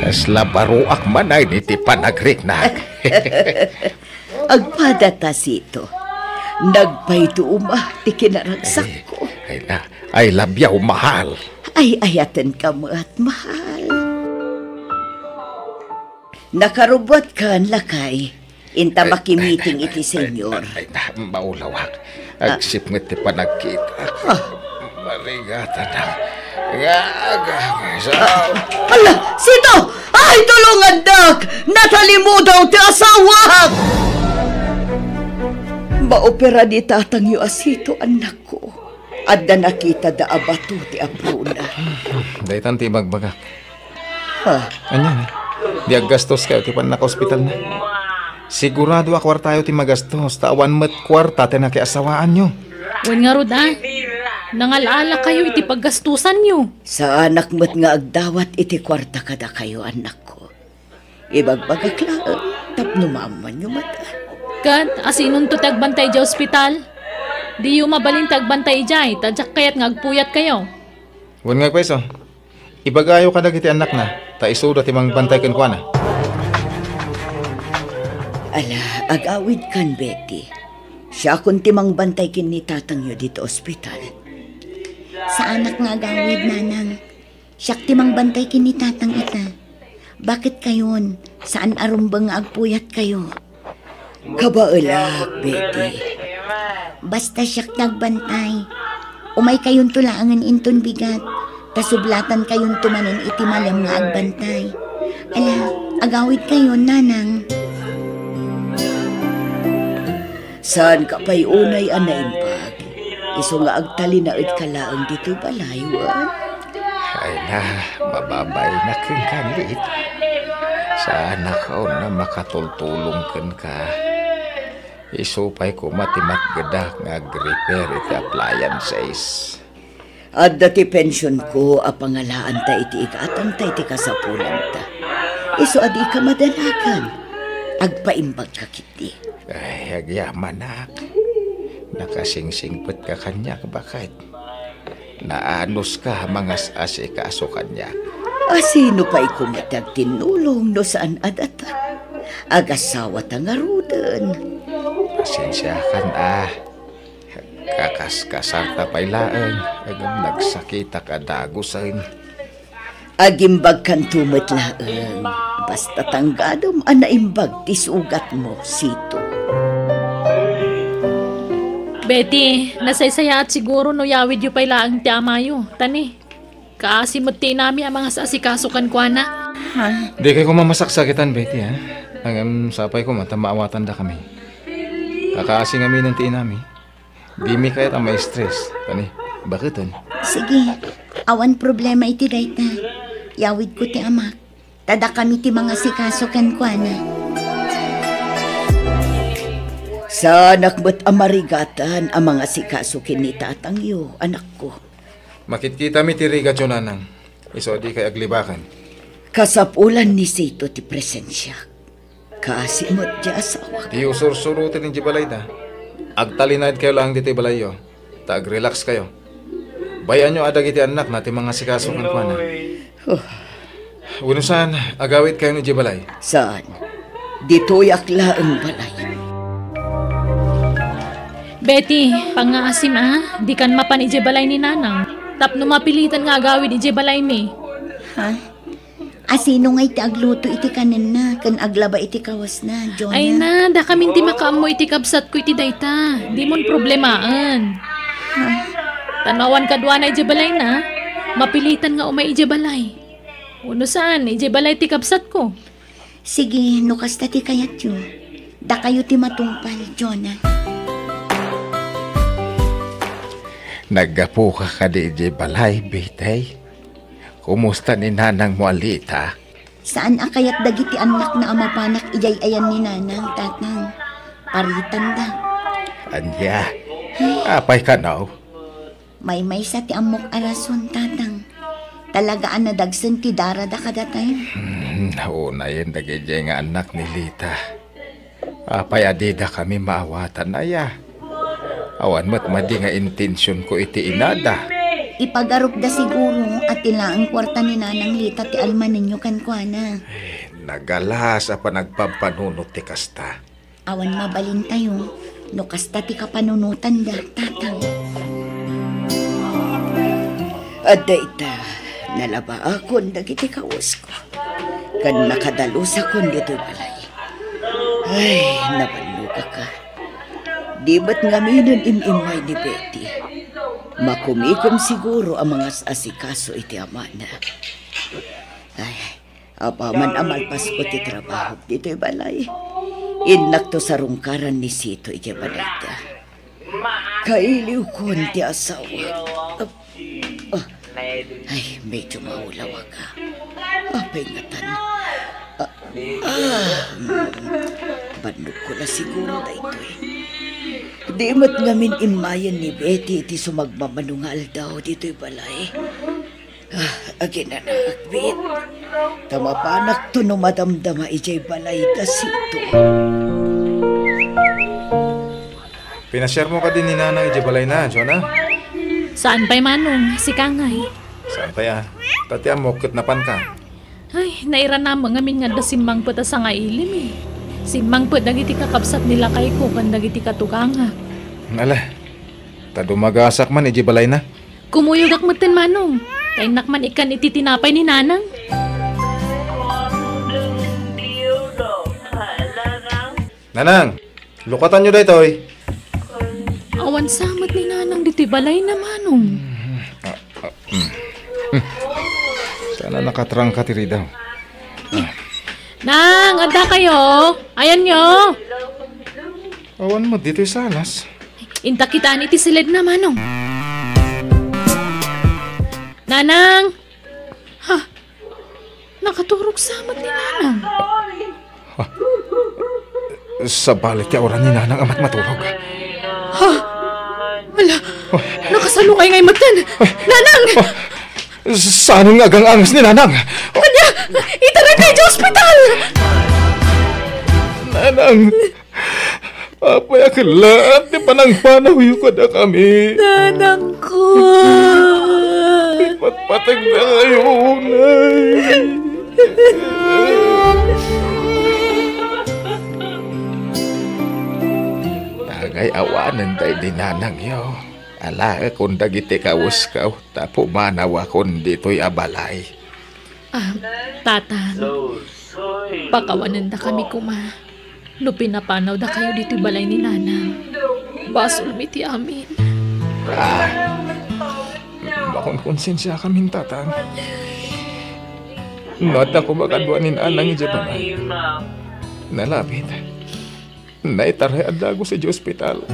Speaker 2: Kasla baruak manay niti panagriknak.
Speaker 5: Agpadata Sito. Nagpayto ti kinaragsak ko.
Speaker 2: Ay na, I love you, mahal.
Speaker 5: Ay ayatan ka mo at mahal. Nakarubot kan lakay. Inta makimiting iti senyor.
Speaker 2: Ay, maulawak. Agsip nga ti panagkita. Marigata na.
Speaker 5: Ala, sito! Ay, tulungan dak! Natalimudaw ti asawa! Maopera di tatang yu asito, anak ko. Adda nakita da abato ti apruna.
Speaker 2: Daytan ti magbaga.
Speaker 5: Ha?
Speaker 2: Anyan, di aggastos kayo ti pan naka-hospital na. Sigurado akwar tayo ti magastos. Tawan met kwarta ti nakiasawaan nyo.
Speaker 1: Wen nga rod Nangalaala kayo iti paggastusan nyo.
Speaker 5: Sa anak mo't nga agdawat iti kwarta kada kayo, anak ko. Ibagbagaklaan, tapno maaman nyo mata.
Speaker 1: Kad, asinon to tagbantay di ospital? Di yung mabalin tagbantay di, tadyak kayat ngagpuyat kayo.
Speaker 2: Wan nga kweso, ibagayo ka na kiti anak na, ta isuda timang bantay kan kwa na.
Speaker 5: Ala, agawid kan, Betty. Siya kung timang bantay kin ni tatang nyo dito ospital.
Speaker 3: Sa anak nga gawid, nanang. Siyak timang bantay kini tatang ita. Bakit kayon? Saan arumbang nga agpuyat kayo?
Speaker 5: Kabaelak, Betty.
Speaker 3: Basta siyak nagbantay. Umay kayon tulaangan inton bigat. Tasublatan kayon tumanin iti malam nga agbantay. Ala, agawid kayon, nanang.
Speaker 5: Saan ka pa'y unay anaimbag? Iso nga agtali na kalaang dito balaywan.
Speaker 2: Ay na, mababay na kang kanlit. Sana ka na makatultulong kan ka. Isupay ko matimat gadak nga repair iti appliances.
Speaker 5: At dati pension ko, apangalaan ta iti ikatang ta iti kasapulan ta. Iso adi ka madalakan. Agpaimbag ka kiti.
Speaker 2: Ay, agyaman nak. Nakasingsingpet ka kanya, bakit? Naanos ka mga asikaso kanya.
Speaker 5: Sino pa'y kumatag tinulong no saan adata? Agasawa ta nga rudan.
Speaker 2: Pasensya kan Kakaskasar ta pa'y laeng. Agam nagsakita ka dagusan.
Speaker 5: Agimbag kan tumet laeng. Basta tanggadom anaimbag tisugat mo, sito.
Speaker 1: Betty, nasaysaya at siguro no yawid yu pa'y laang ti amayo. Tani, kaasimot ti nami ang mga sasikasukan kwa na.
Speaker 3: Ha?
Speaker 2: Di kayo kumamasaksakitan, Betty, ha? Ang sapay ko matamaawatan da kami. Kakaasing kami ng tiin nami. Di mi kaya't ang may stress. Tani, bakit ton?
Speaker 3: Sige, awan problema iti dayta. Yawid ko ti amak. Tada kami ti mga sikasukan kwa na.
Speaker 5: Sa anak mo't amarigatan ang mga sikasukin ni tatang yu, anak ko.
Speaker 2: Makitkita mi ti riga nanang. Iso di kay aglibakan.
Speaker 5: Kasapulan ni Sito ti presensya. Kasimot di asawa.
Speaker 2: Di usur-surutin ng jibalay da. Agtalinad kayo lang dito balayo. Ta ag-relax kayo. Bayan nyo adag iti anak na ti mga sikasukan kwa na. Unusan, agawit kayo ni jibalay.
Speaker 5: Saan? Dito'y akla ang balay.
Speaker 1: Betty, pangaasim di kan mapan ije balay ni nanang. Tapno mapilitan nga agawid ije balay mi.
Speaker 3: Ha? Asino nga iti agluto iti kanan na, kan aglaba iti kawas na, Jonah.
Speaker 1: Ay na, da kami ti makaamo iti kabsat ko iti dayta. Di mon problemaan. Tanawan kadwa na ije balay na, mapilitan nga umay ije balay. Uno saan, ije balay ti kabsat ko.
Speaker 3: Sige, nukas ti kayat yu. Da kayo ti matungpal, Jonah.
Speaker 2: Naggapo ka di balay, Betay. Kumusta ni nanang mo alita?
Speaker 3: Saan akayat dagiti anak na amapanak ijay-ayan ni nanang, tatang? Paritan da.
Speaker 2: Anya, apay ka now?
Speaker 3: May sa ti amok arason, tatang. Talagaan na dagsan ti dara da kadatay.
Speaker 2: Nauna yun dagijay nga anak ni Lita. Apay adida kami maawatan na ya. Awan mo't madi nga intensyon ko iti inada.
Speaker 3: Ipagarup da siguro at tilaang kwarta ni nanang Lita ti alman ninyo kankwana.
Speaker 2: Nagalas apa nagpampanunot ti kasta.
Speaker 3: Awan mabalin tayo, no kasta ti kapanunutan da, tatang.
Speaker 5: At data, nalaba akon dagiti kawas ko. Kan nakadalusa kon dito'y balay. Ay, nabaluga ka. Di ba't ngaminan imimay ni Betty? Makumikom siguro ang mga asikaso iti ama na. Ay, apaman amalpas ko ti trabaho dito'y balay. Inak to sa rungkaran ni Sito iti balay. Kailiw ko ti asawa. Ay, medyo maulawa ka. Apay ngatan. Bandog ko na siguro na ito eh. Di mat namin imayan ni Betty iti sumagmamanungal daw dito'y balay. Agin na nakakbit. Tamapanak to no madamdama ijay balay da Sito.
Speaker 4: Pinashare mo ka din ni Nanang ijay balay na, Jonah?
Speaker 1: Saan pa'y manong? Si Kangay.
Speaker 4: Saan pa ya? Tati mo, kitnapan ka.
Speaker 1: Ay, naira na mga min nga da simmang puta sa nga ilim eh. Simmang put dagiti kakabsat nila kay ko kan dagiti katuganga.
Speaker 4: Ala, tadumagasak man ijay balay na.
Speaker 1: Kumuyog akmutin manong. Kay nakman ikan iti tinapay ni Nanang.
Speaker 4: Nanang, lukatan nyo daytoy.
Speaker 1: Awan samat ni Nanang dito'y balay na manong.
Speaker 4: Sana nakatrang ka tiri daw.
Speaker 1: Nang, anda kayo. Ayan nyo.
Speaker 4: Awan mo dito'y salas.
Speaker 1: Inta kitaan iti silid na manong. Nanang! Ha? Nakaturog samat ni Nanang.
Speaker 4: Sa balik ya oran ni Nanang amat matulog.
Speaker 1: Ha? Wala. Nakasalukay ngay matan. Nanang!
Speaker 4: Saan ang agang angas ni Nanang?
Speaker 1: Kanya! Itaray kayo sa ospital!
Speaker 4: Nanang! Apay akilaat di panang-panaw ko na kami.
Speaker 1: Nanang ko!
Speaker 4: Patpatag na kayo, Nay. Tagay awanan tayo di Nanang yo. Ala kung dagiti kawas ka, tapo manawa kung dito'y abalay.
Speaker 1: Tatang, pakawanan da kami kuma. No pinapanaw da kayo dito'y balay ni Nanang. Basol miti amin.
Speaker 4: Bakon konsensya kaming tatang. Nota ko makadwa ni Nanang ija balay. Nalapit. Naitaray adago sa ospital.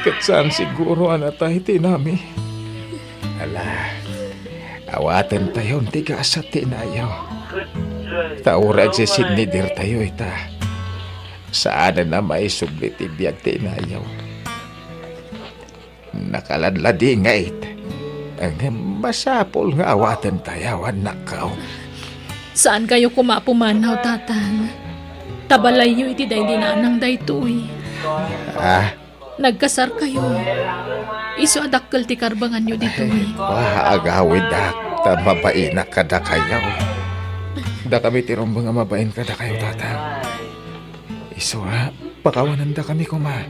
Speaker 4: Kat saan siguro anatay tinami. Ala, awatan tayo tiga sa tinayaw. Taurag si sinidir tayo ita. Saan na may sublit ibiyag tinayaw. Nakaladladi nga it. Ang masapol nga awatan tayo nakaw.
Speaker 1: Saan kayo kumapumanaw, tatang? Tabalay yu iti day dinanang daytoy. Nagkasar kayo. Iso adakkel ti karbangan nyo dito eh.
Speaker 4: Agawid ta mabain na kada kayo. Da kami tirumbang nga mabain kada kayo, tatang. Iso pakawanan da kami kuma.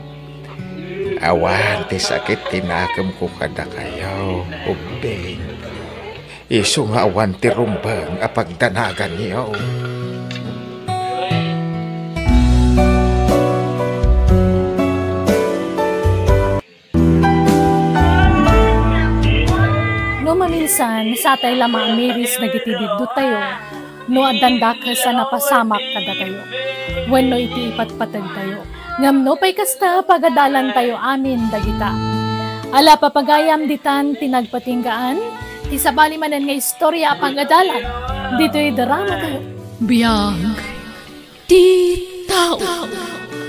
Speaker 4: Awan ti sakit tinakam ko kada kayo. Ubing. Iso nga awan ti rumbang apagdanagan niyo.
Speaker 6: Minsan, sa tayo lama amiris nagitibiddo tayo, no adanda ka sa napasamak kada tayo. When no iti ipatpatag tayo. Ngam no pay kasta pagadalan tayo amin dagita. Ala papagayam ditan tinagpatinggaan, isabali manan nga istorya pagadalan. Dito'y drama tayo.
Speaker 1: Biyag. Titaw.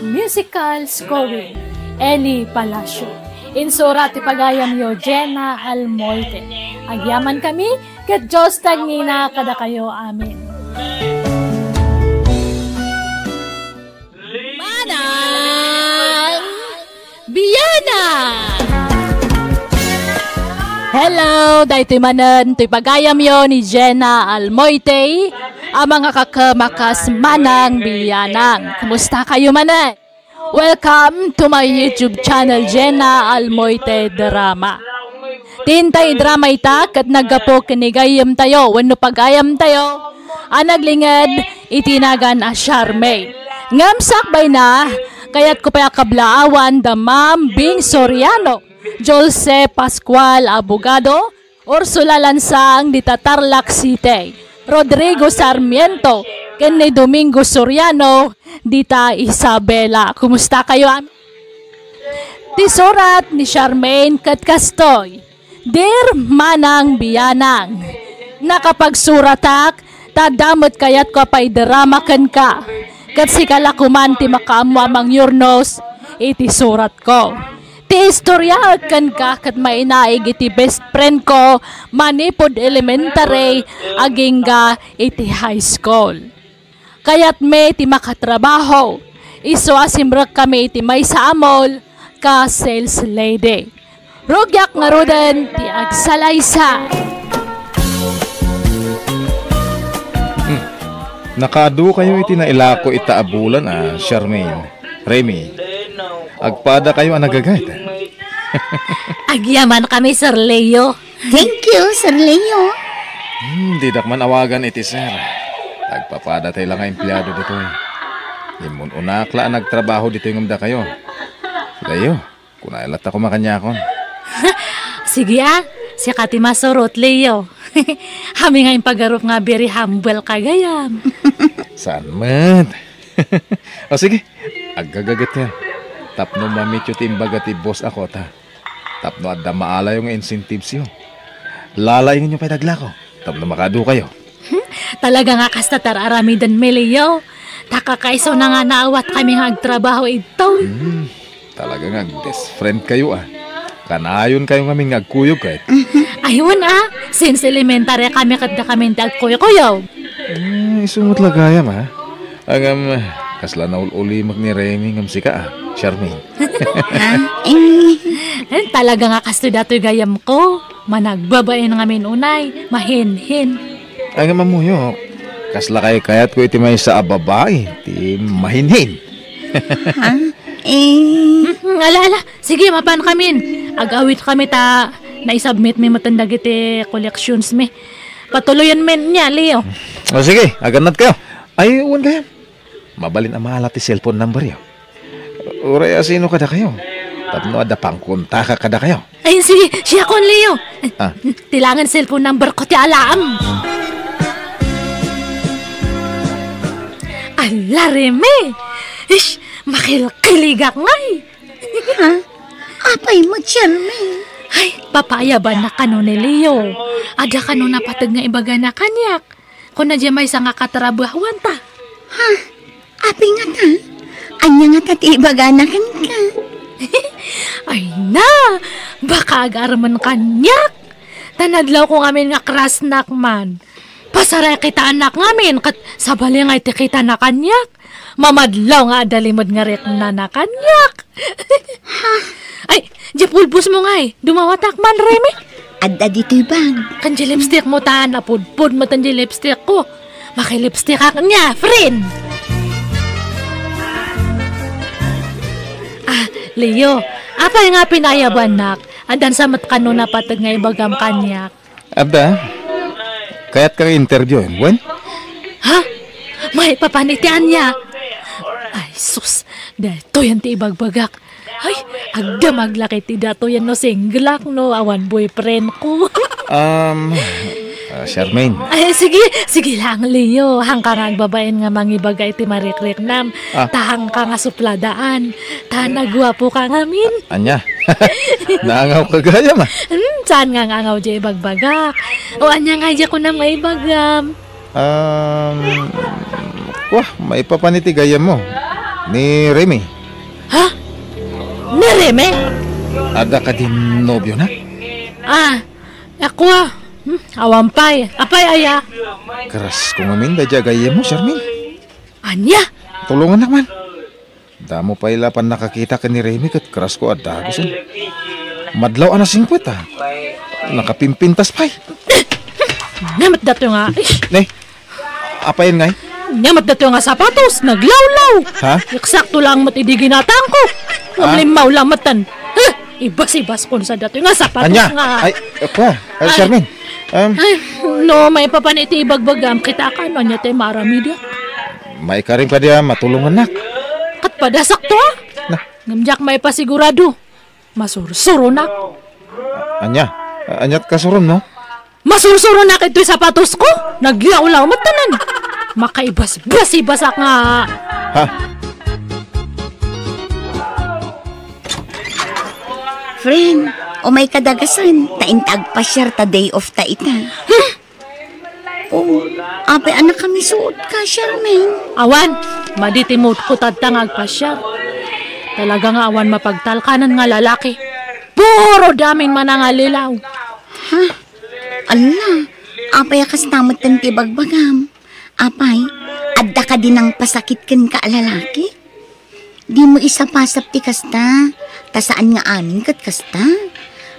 Speaker 6: Musical scoring. Eli Palacio. Insura ti pagayam yo Jenna Almoite. Agyaman kami, kat Diyos tagnina kada kayo amin.
Speaker 1: Manang! Biyana!
Speaker 6: Hello, daytoy manan, to'y pagayam yo ni Jenna Almoite, ang mga kakamakas manang biyanang. Kumusta kayo manan? Welcome to my YouTube channel, Jenna Almoite Drama. Tintay drama ita kat naggapo kinigayam tayo. Wano pagayam tayo. Anaglingad itinagan a Charmaine. Ngamsakbay na kayat ko pa kablaawan da Ma'am Bing Soriano, Jose Pascual Abogado, Ursula Lansang di Tatarlac City, Rodrigo Sarmiento, ken ni Domingo Soriano, dita Isabela. Kumusta kayo? Tisurat ni Charmaine kat Kastoy. Dear Manang Biyanang, nakapagsuratak, tadamot kayat ko pa'y dramakan ka. Kat si kalakuman ti makaamwamang yurnos, iti surat ko. Ti istorya kan ka kat mainaig iti best friend ko, manipod elementary, agingga iti high school. Kayat me ti makatrabaho, iso asimrak kami iti may sa amol, ka sales lady. Rugyak nga rodan ti agsalaysa.
Speaker 2: Nakadu kayo iti nailako itaabulan Charmaine. Remy, agpada kayo nagagayt.
Speaker 6: Agyaman kami, Sir Leo.
Speaker 3: Thank you, Sir Leo.
Speaker 2: Di dakman awagan iti sir. Agpapada tayo lang empleyado dito. Imun unakla nagtrabaho dito yung amda kayo. Leo, kunailat ako makanyakon.
Speaker 6: Sige si Kati masurot, Leo. Hami nga yung paggarop nga very humble kagayam.
Speaker 2: Saan man? O sige, agagagat ka. Tapno mamityo timbaga ti boss ako ta. Tapno adda maala yung incentives yo. Lalayin nyo pa dagla ko. Tapno makadu kayo.
Speaker 6: Talaga nga kasta tararamidan me, Leo. Takakaiso na nga naawat kami nga agtrabaho ito.
Speaker 2: Talaga nga best friend kayo Kanayon kayo nga agkuyog kahit.
Speaker 6: Ayun since elementary kami kadda kami agkuyo-kuyo.
Speaker 2: Isumot lagayam Ang kasla na uli mag ni Remy ngam sika Charmaine.
Speaker 6: Talaga nga kasto dato'y gayam ko. Managbabae na ngamin unay. Mahin-hin.
Speaker 2: Ang mamuyo, kasla kayo kayat ko iti may sa babae. Iti mahinhin.
Speaker 6: Ala, sige, mapan kami. Agawit kami na-submit may matandag iti collections me. Patuloyan men niya, Leo.
Speaker 2: O sige, aganat kayo. Ay, uwan kayo. Mabalin ang mahalat ti cellphone number yo. Uray asino kada kayo. Tapno ada pangkunta ka kada kayo.
Speaker 6: Ay, sige, siya kon, Leo. Tilangan cellphone number ko ti alam. Ala, Reme. Ish, makilkiligak ngay.
Speaker 3: Apay mo, Charmaine.
Speaker 6: Ay, papaya ba na kano ni Leo? Ada kano na patag nga ibaga na kanyak. Kung na may sa nga katrabahuan ta.
Speaker 3: Apay nga ta. Anya nga tatibaganakan ka.
Speaker 6: Ay na, baka agarman kanyak. Tanadlaw ko ngamin nga krasnak man. Pasaray kita anak ngamin, kat sabali nga iti kita na kanyak. Mamadlaw nga adalimod nga rin na kanyak. Ay, di pulbos mo nga dumawatak man, Remy.
Speaker 3: Adda dito'y bag.
Speaker 6: Kanji lipstick mo napudpud mo tanji lipstick ko. Makilipstick ka niya, friend. Leo, apay nga pinayaban nak. Andan sa matkano na patag nga ibagam kanyak.
Speaker 2: Abda, kaya't kang interview wen?
Speaker 6: Ha? May papanitian niya. Ay, sus, dito yan ti ibagbagak. Ay, agda maglaki ti dato yan no singlak no awan boyfriend ko.
Speaker 2: Charmaine.
Speaker 6: Ay, sige lang, Leo. Hang ka nga agbabain nga mangibagay ti marikrik nam. Tahang ka nga supladaan. Nagwapo ka ngamin.
Speaker 2: Anya, naangaw ka gayam
Speaker 6: Saan nga angaw di ibagbagak? O anya nga di ko na maibagam.
Speaker 2: May papaniti gayam mo. Ni Remy.
Speaker 6: Ha? Ni Remy?
Speaker 2: Ada ka din nobyo na?
Speaker 6: Ako awampay. Apay aya.
Speaker 2: Keras kung amin dadya gayam mo, Charmaine.
Speaker 6: Anya?
Speaker 2: Tulungan naman. Damo pa ilapan nakakita ka ni Remy kat keras ko ada gusto. Madlaw ana 50 Nakapimpintas pay.
Speaker 6: Namat dato nga.
Speaker 2: Ne, apayin ngay?
Speaker 6: Namat dato nga sapatos. Naglawlaw.
Speaker 2: Ha?
Speaker 6: Eksakto lang mat idiginatang ko. Limaw lang matan.
Speaker 1: Ibas-ibas ko sa dato nga sapatos
Speaker 4: Anya,
Speaker 1: nga.
Speaker 4: ay, kwa, Charmaine.
Speaker 1: Ay, no, may papaniti ibagbagam kita ka, no, niya tayo maramid yan.
Speaker 4: May karing pa diya matulungan nak.
Speaker 1: Kat padasak to, ah.
Speaker 4: Nah.
Speaker 1: Ngamjak may pasigurado. Masursuro na.
Speaker 4: Anya, anyat kasuron, no?
Speaker 1: Masursuro na kito'y sapatos ko. Nagyaulaw matanan. Makaibas-bas-ibasak nga.
Speaker 4: Ha?
Speaker 3: Friend, o may kadagasan, taintag pa share ta day of ta ita. Oh, ape anak kami suot ka, Charmaine.
Speaker 1: Awan, maditimot ko tagtangag pa siya. Talaga nga awan mapagtalkanan nga lalaki. Puro daming manangalilaw.
Speaker 3: Ha? Ala, apay akas tamot ng tibagbagam. Apay, adda ka din ang pasakit kan ka lalaki. Di mo isa pasap ti kasta. Ta saan nga amin kat kasta.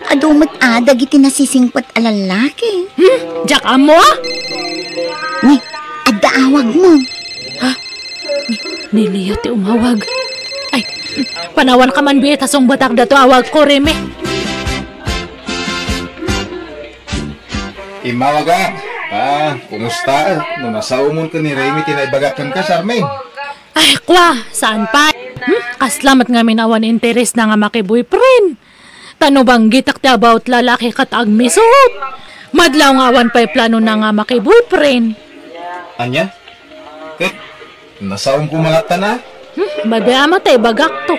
Speaker 3: Adumat dagiti nasisingpat alalaki.
Speaker 1: Jack amo ah?
Speaker 3: Ni, adda awag mo.
Speaker 1: Niliyo ti umawag. Ay, panawan ka man biya tasong batak dato awag ko reme.
Speaker 4: Imawaga. Kumusta? No nasaumon ka ni Remy, tinaibagakan ka, Charmaine.
Speaker 1: Ay, kwa, saan pa? Kaslamat nga minawan interes na nga maki-boyfriend. Tano bang gitak ti about lalaki kat agmisot? Madlaw nga awan pa'y plano na nga maki-boyfriend.
Speaker 4: Anya? Nasaum ko mga tana?
Speaker 1: Babe amatay bagak to.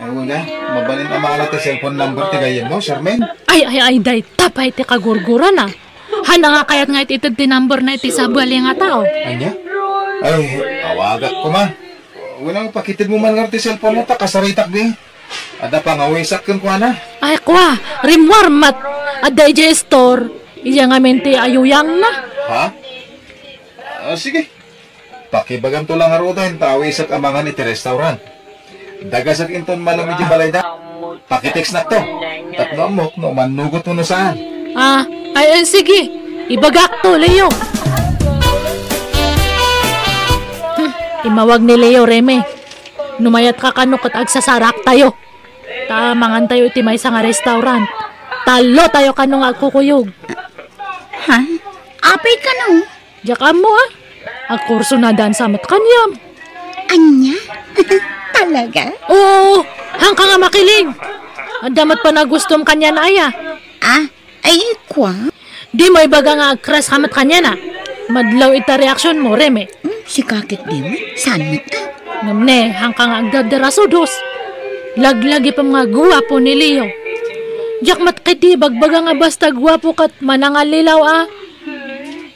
Speaker 4: Ewan nga. Mabalin ang mga natin cellphone number ti gayan mo, Charmaine.
Speaker 1: Ay, day, tapay ti kagurgura na. Hana nga kayat nga iti ti number na iti sabali nga tao.
Speaker 4: Anya? Ay, awagak ko ma. Walang pakitid mo man nga ti cellphone mo ta, kasaritak di. Ada pa nga wisak kan kwa na.
Speaker 1: Ay, kwa, rimwar mat, at digestor, iya nga mente ayuyang na.
Speaker 4: Ha? Sige. Pakibagam to lang arudan, tawisak amangan iti restaurant. Dagasak inton malam medyo balay da. Pakitex na to. Tatlo amok, no manugot mo no saan.
Speaker 1: Ay, sige. Ibagak to, Leo. Imawag ni Leo, Reme. Numayat ka kanukot agsasarak tayo. Tamangan tayo iti may nga restaurant. Talo tayo kanong agkukuyog.
Speaker 3: Ha? Apay ka no?
Speaker 1: Diyakan mo Ang kurso na dan sa matkanyam.
Speaker 3: Anya? Talaga?
Speaker 1: Oo, hang ka nga makiling. Ang damat pa na gustom kanya na aya.
Speaker 3: Ay, kwa?
Speaker 1: Di mo ibaga nga agkras kamat kanya na. Madlaw ita reaksyon mo, Reme.
Speaker 3: Si kakit di mo? Saan mo ta?
Speaker 1: Ngamne, hang ka nga agdadarasodos. Laglagi pa mga guwapo ni Leo. Diyak matkiti, bagbaga nga basta guwapo kat manangalilaw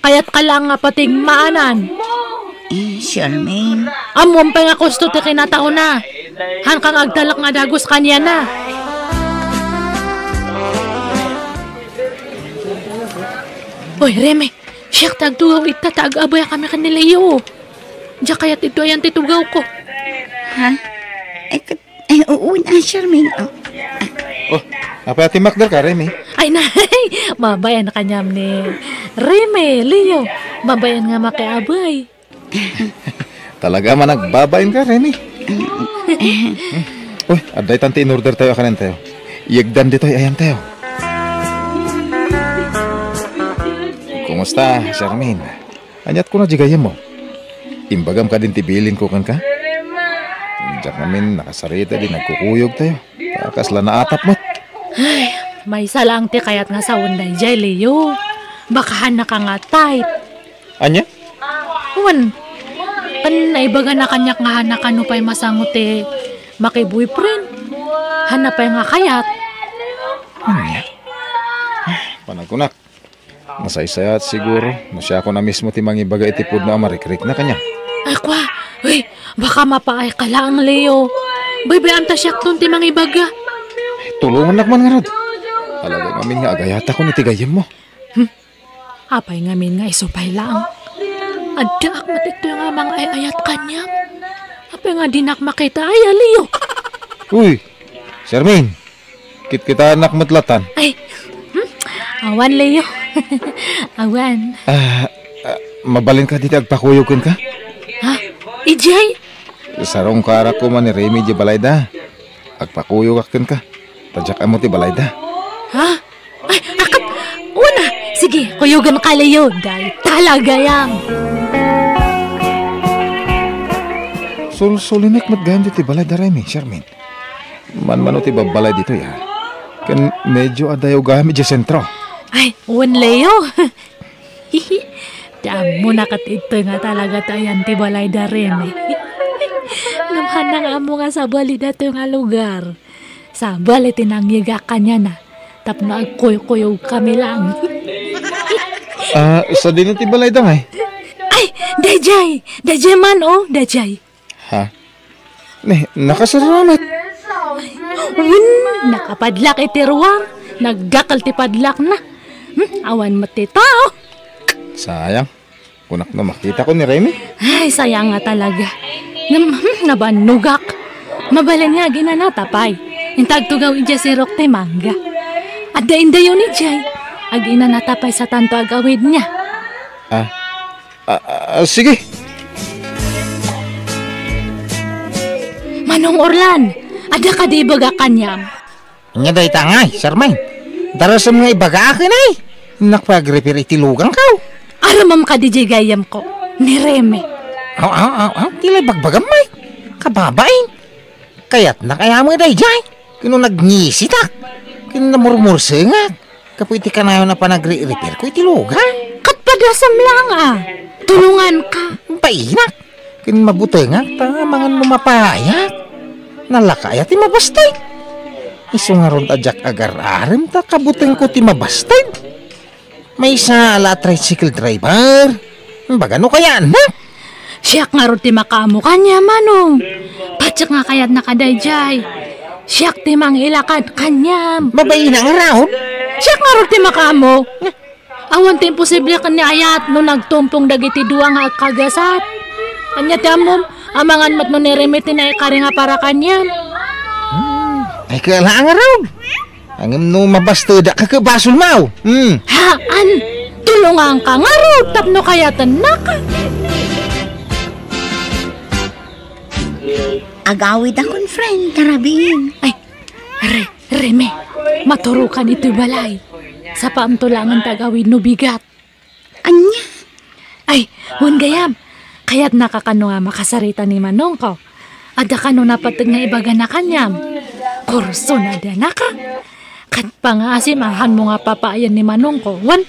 Speaker 1: Kaya't ka lang nga pating maanan.
Speaker 3: Charmaine.
Speaker 1: Amwam pa nga kusto ti kinatao na. Han kang agdalak nga dagos kanya na. Hoy, Reme. Siyak tagtugaw ita taag-abaya kami kanila iyo. Diyak kaya't ito ayan titugaw ko.
Speaker 3: Ha? Ay, oo na, Charmaine.
Speaker 4: Apa ati makdar ka, Remy?
Speaker 1: Ay, nay. Mabayan na kanyam ni Reme, Leo. Mabayan nga makiabay.
Speaker 4: Talaga man nagbabain ka, Remy. Uy, aday tanti in order tayo kanin tayo. Iyagdan dito ayan tayo. Kumusta, Charmaine? Anyat ko na jigayam mo. Imbagam ka din tibilin ko kan ka? Diyak namin nakasarita din nagkukuyog tayo. Kakasla na atap mo.
Speaker 1: Ay, may isa lang ti kayat nga sa unday jay, Leo. Baka na ka nga tight.
Speaker 4: Anya?
Speaker 1: Wan, naibaga na kanyak nga hana kano pa'y masangot maki-boyfriend. Hana pa'y nga kayat.
Speaker 4: Panagunak. Masaysayat siguro. Nasya ko na mismo timang ibaga itipod na amarikrik na kanya.
Speaker 1: Ay, kwa. Uy, baka mapaay ka lang, Leo. Baybayan ta siya kung timang ibaga.
Speaker 4: Tulungan nakman nga rod. Talaga ngamin nga agayata ko nitigayam mo.
Speaker 1: Apay ngamin nga isupay lang. Adda akmat ito nga mga ayat kanya. Apay nga dinak makita ay, Leo.
Speaker 4: Uy, Charmaine. Kita anak matlatan.
Speaker 1: Ay, awan, Leo. Awan.
Speaker 4: Mabalin ka dito agpakuyukin ka?
Speaker 1: Ha? Ijay?
Speaker 4: Sarong kara ko man ni Remy di balay da.
Speaker 2: agpakuyo kakin ka. Tadyak amo ti balay da.
Speaker 6: Ha? Ay, akap! Una! Sige, kuyugan ka layo dahil talaga yan.
Speaker 2: Sulinik matgaan ti balay da Remy, Charmaine. Man-mano ti babalay dito ya. Kan medyo adayo gamit di sentro.
Speaker 6: Ay, uwan layo. Diyan mo nakatito nga talaga tayan ti balay da rin eh. Namahan na nga mo nga sa bali dato nga lugar. Sa bali tinangyiga ka niya na. Tapno agkuyo-kuyo kami lang.
Speaker 2: Sa din ti balay da ngay.
Speaker 6: Ay, dajay! Dajay man oh, dajay.
Speaker 2: Ha? Nakasaramat.
Speaker 6: Nakapadlak iti ruwar. Naggakal ti padlak na. Awan mo ti tao.
Speaker 2: Sayang. Kunak na makita ko ni Remy.
Speaker 6: Ay, sayang nga talaga. Nabanugak. Mabalan nga ginanatapay. Intag tugaw ija si Rock te mangga. At dain-dayo ni Jay. Ag inanatapay sa tanto agawid niya.
Speaker 2: Sige.
Speaker 6: Manong Orlan, ada ka di baga kanyam.
Speaker 4: Nya day tangay, Charmaine. Darasam nga ibaga akin ay. Nakpag-repair itilugang ka.
Speaker 6: Aramam ka di gayam ko. Ni Reme.
Speaker 4: Tila bagbagam may. Kababain. Kaya't na kaya mo day jay. Kino nagnisitak. Kino namurmurse nga. Kapuiti ka na yun na pa nagre-repair ko itilugang.
Speaker 6: Katpadasam lang Tulungan ka.
Speaker 4: Painak. Kino mabuti nga. Tamangan mo mapayat. Nalakayat ti mabastay. Iso nga ron tadyak agar-arim ta kabuteng ko ti mabastay. May isa ala tricycle driver. Baga no kaya anak?
Speaker 6: Siyak nga ron ti makamo kanya manong. Patsak nga kayat nakadayjay. Siyak ti mang ilakad kanyam.
Speaker 4: Babayi na nga raon.
Speaker 6: Siyak nga ron ti makamo. Awan ti imposible kanya ayat no nagtumpong dagiti duwa nga kagasat. Kanya ti amom, amangan mat no niremiti na ikari nga para kanyam.
Speaker 4: Ay kala nga raon. Ang no mabastada ka kabasol mau.
Speaker 6: Haan, tulungan ka nga ro, tapno kayatan na ka.
Speaker 3: Agawid akong friend, karabin.
Speaker 6: Ay, Reme, maturukan ito balay. Sa paamtulangan tagawid no bigat.
Speaker 3: Anya?
Speaker 6: Ay, hun gayam, kaya't nakakano nga makasarita ni Manong ko. Ada ka no napatag nga ibaga na kanyam. Kurso na da na ka. Kat pa nga asimahan mo nga papaayan ni Manong ko. Wan,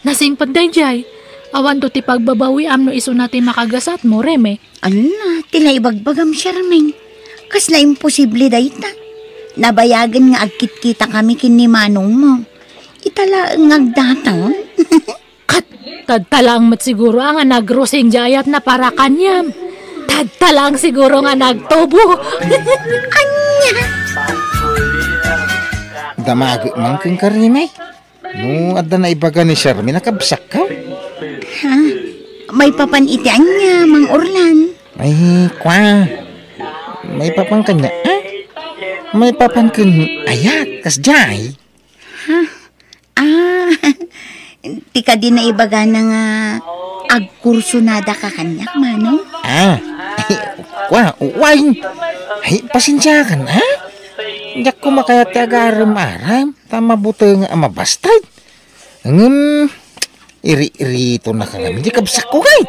Speaker 6: nasing padayjay. Awan to ti pagbabawi amno iso natin makagasat mo, Reme.
Speaker 3: Ala, tila ibagbagam, Charmaine. Kasla imposible dayta. Nabayagan nga agkit-kita kami kin ni Manong mo. Itala ngagdataon.
Speaker 6: Kat, tadtalang mat siguro nga nagrosing jayat na para kanyam. Tadtalang siguro nga nagtubo.
Speaker 3: Anya?
Speaker 4: Damag man kang karimay. No, adda na ibaga ni Charmaine nakabsak ka.
Speaker 3: Ha? May papanitian niya, Mang Orlan.
Speaker 4: Ay, kwa. May papan kanya, ha? May papan kan ayat, kasjay.
Speaker 3: Tika din na ibaga na nga agkurso nada ka kanyak, Manong.
Speaker 4: Ay, kwa, wine. Ay, pasensya ka na, ha? Diyak ko makayat agaram-aram, tama buto nga mabastad. Iri-irito na ka namin, di kabsak ko kay.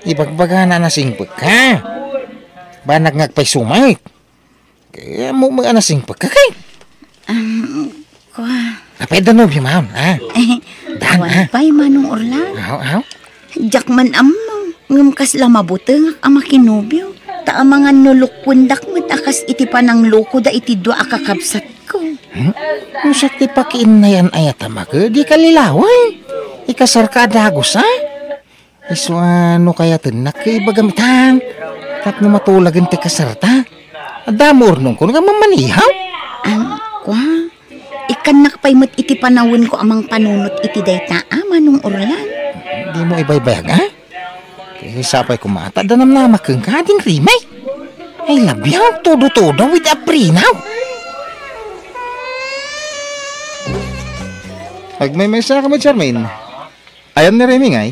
Speaker 4: Ibagbaga na nasingpag ka. Banag ngagpay sumait. Kaya mo mag-anasingpag ka kay.
Speaker 3: Kwa.
Speaker 4: Kapay danob yung mahon, ha? Dan, ha?
Speaker 3: Pay, Manong Orlan.
Speaker 4: Aw.
Speaker 3: Diyak man ammo. Ngam kas lang mabuteng ang makinubyo. Taamangan nulukpundak mo't akas iti panang loko da iti dua akakabsat ko.
Speaker 4: Kung sakti pakiin na yan ayat amaga, di kalilaway. Ikasar ka adagos, ha? Iso ano kaya tinak kay bagamitan. Tapno matulagan ti kasarta. Adamor nung ko nga mamanihaw.
Speaker 3: Kwa, ikan nakapay mo't iti panawin ko amang panunot iti dayta, Manong Orlan.
Speaker 4: Di mo ibaybayag, ha? Kaya sapay kumata, danam na makang kading rimay. Ay labyaw, todo-todo with a prinaw.
Speaker 2: Agmay sa ka mo, Charmaine. Ayan ni Remy ngay.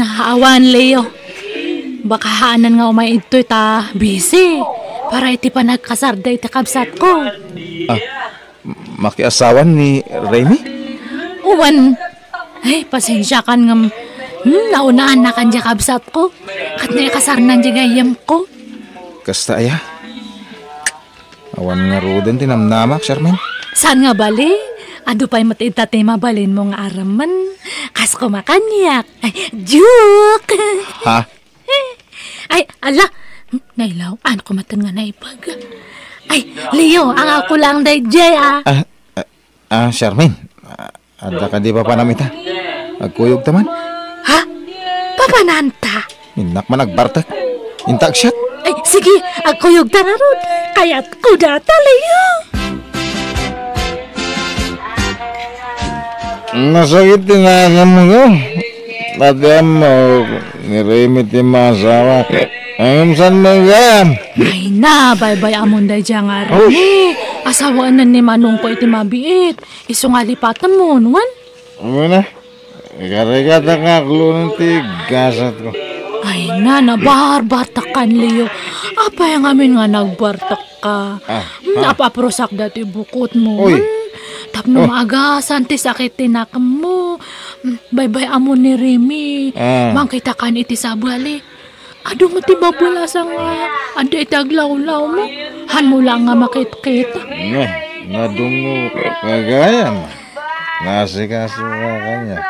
Speaker 6: Naawan, Leo. Baka haanan nga umay ito ta busy. para iti pa nagkasarda iti kabsat ko.
Speaker 4: Makiasawan ni Remy?
Speaker 6: Uwan, ay, pasensya kan nga, naunaan na kan kabsat ko. Kat na kasarnan di gayam ko.
Speaker 4: Kasta aya? Awan nga roden tinamnamak, Charmaine.
Speaker 6: Saan nga bali? Ado pa'y matitatay mabalin mong araman. Kas ko makanyak. Ay, joke!
Speaker 4: Ha?
Speaker 6: Ay, ala! Nailaw, ano ko matan nga naipag. Ay, Leo, ang ako lang day Jay,
Speaker 4: Charmaine. Ada ka di pa panamita? Agkuyog taman?
Speaker 6: Ha? Papananta?
Speaker 4: Minak man nagbartak. Intak shot.
Speaker 6: Ay, sige, agkuyog tararod. Kaya't ko data, Leo.
Speaker 4: Masakit tinasa mo ko. Pati mo, niremit yung mga asawa. Ayun saan mo yan?
Speaker 6: Ay na, bye-bye amon day dyan nga rin. Asawaan na ni Manong ko iti mabiit. Isungalipatan mo, nuwan.
Speaker 4: Ano na? Ikarikat ang kaklo ng tigasat ko.
Speaker 6: Ay na, nabarbartak kan, Leo. Apa yung amin nga nagbartak ka? Napaprosak dati bukot mo.
Speaker 4: Uy.
Speaker 6: Tapno maagasan, ti sakit tinakam mo. Bye-bye amon ni Remy. Mangkita kan iti sabali. Ado mo ti babulasang ado itaglaw-law mo. Han mo lang nga makit-kita.
Speaker 4: Nadungo kagaya mo. Nasikaso ka kanya.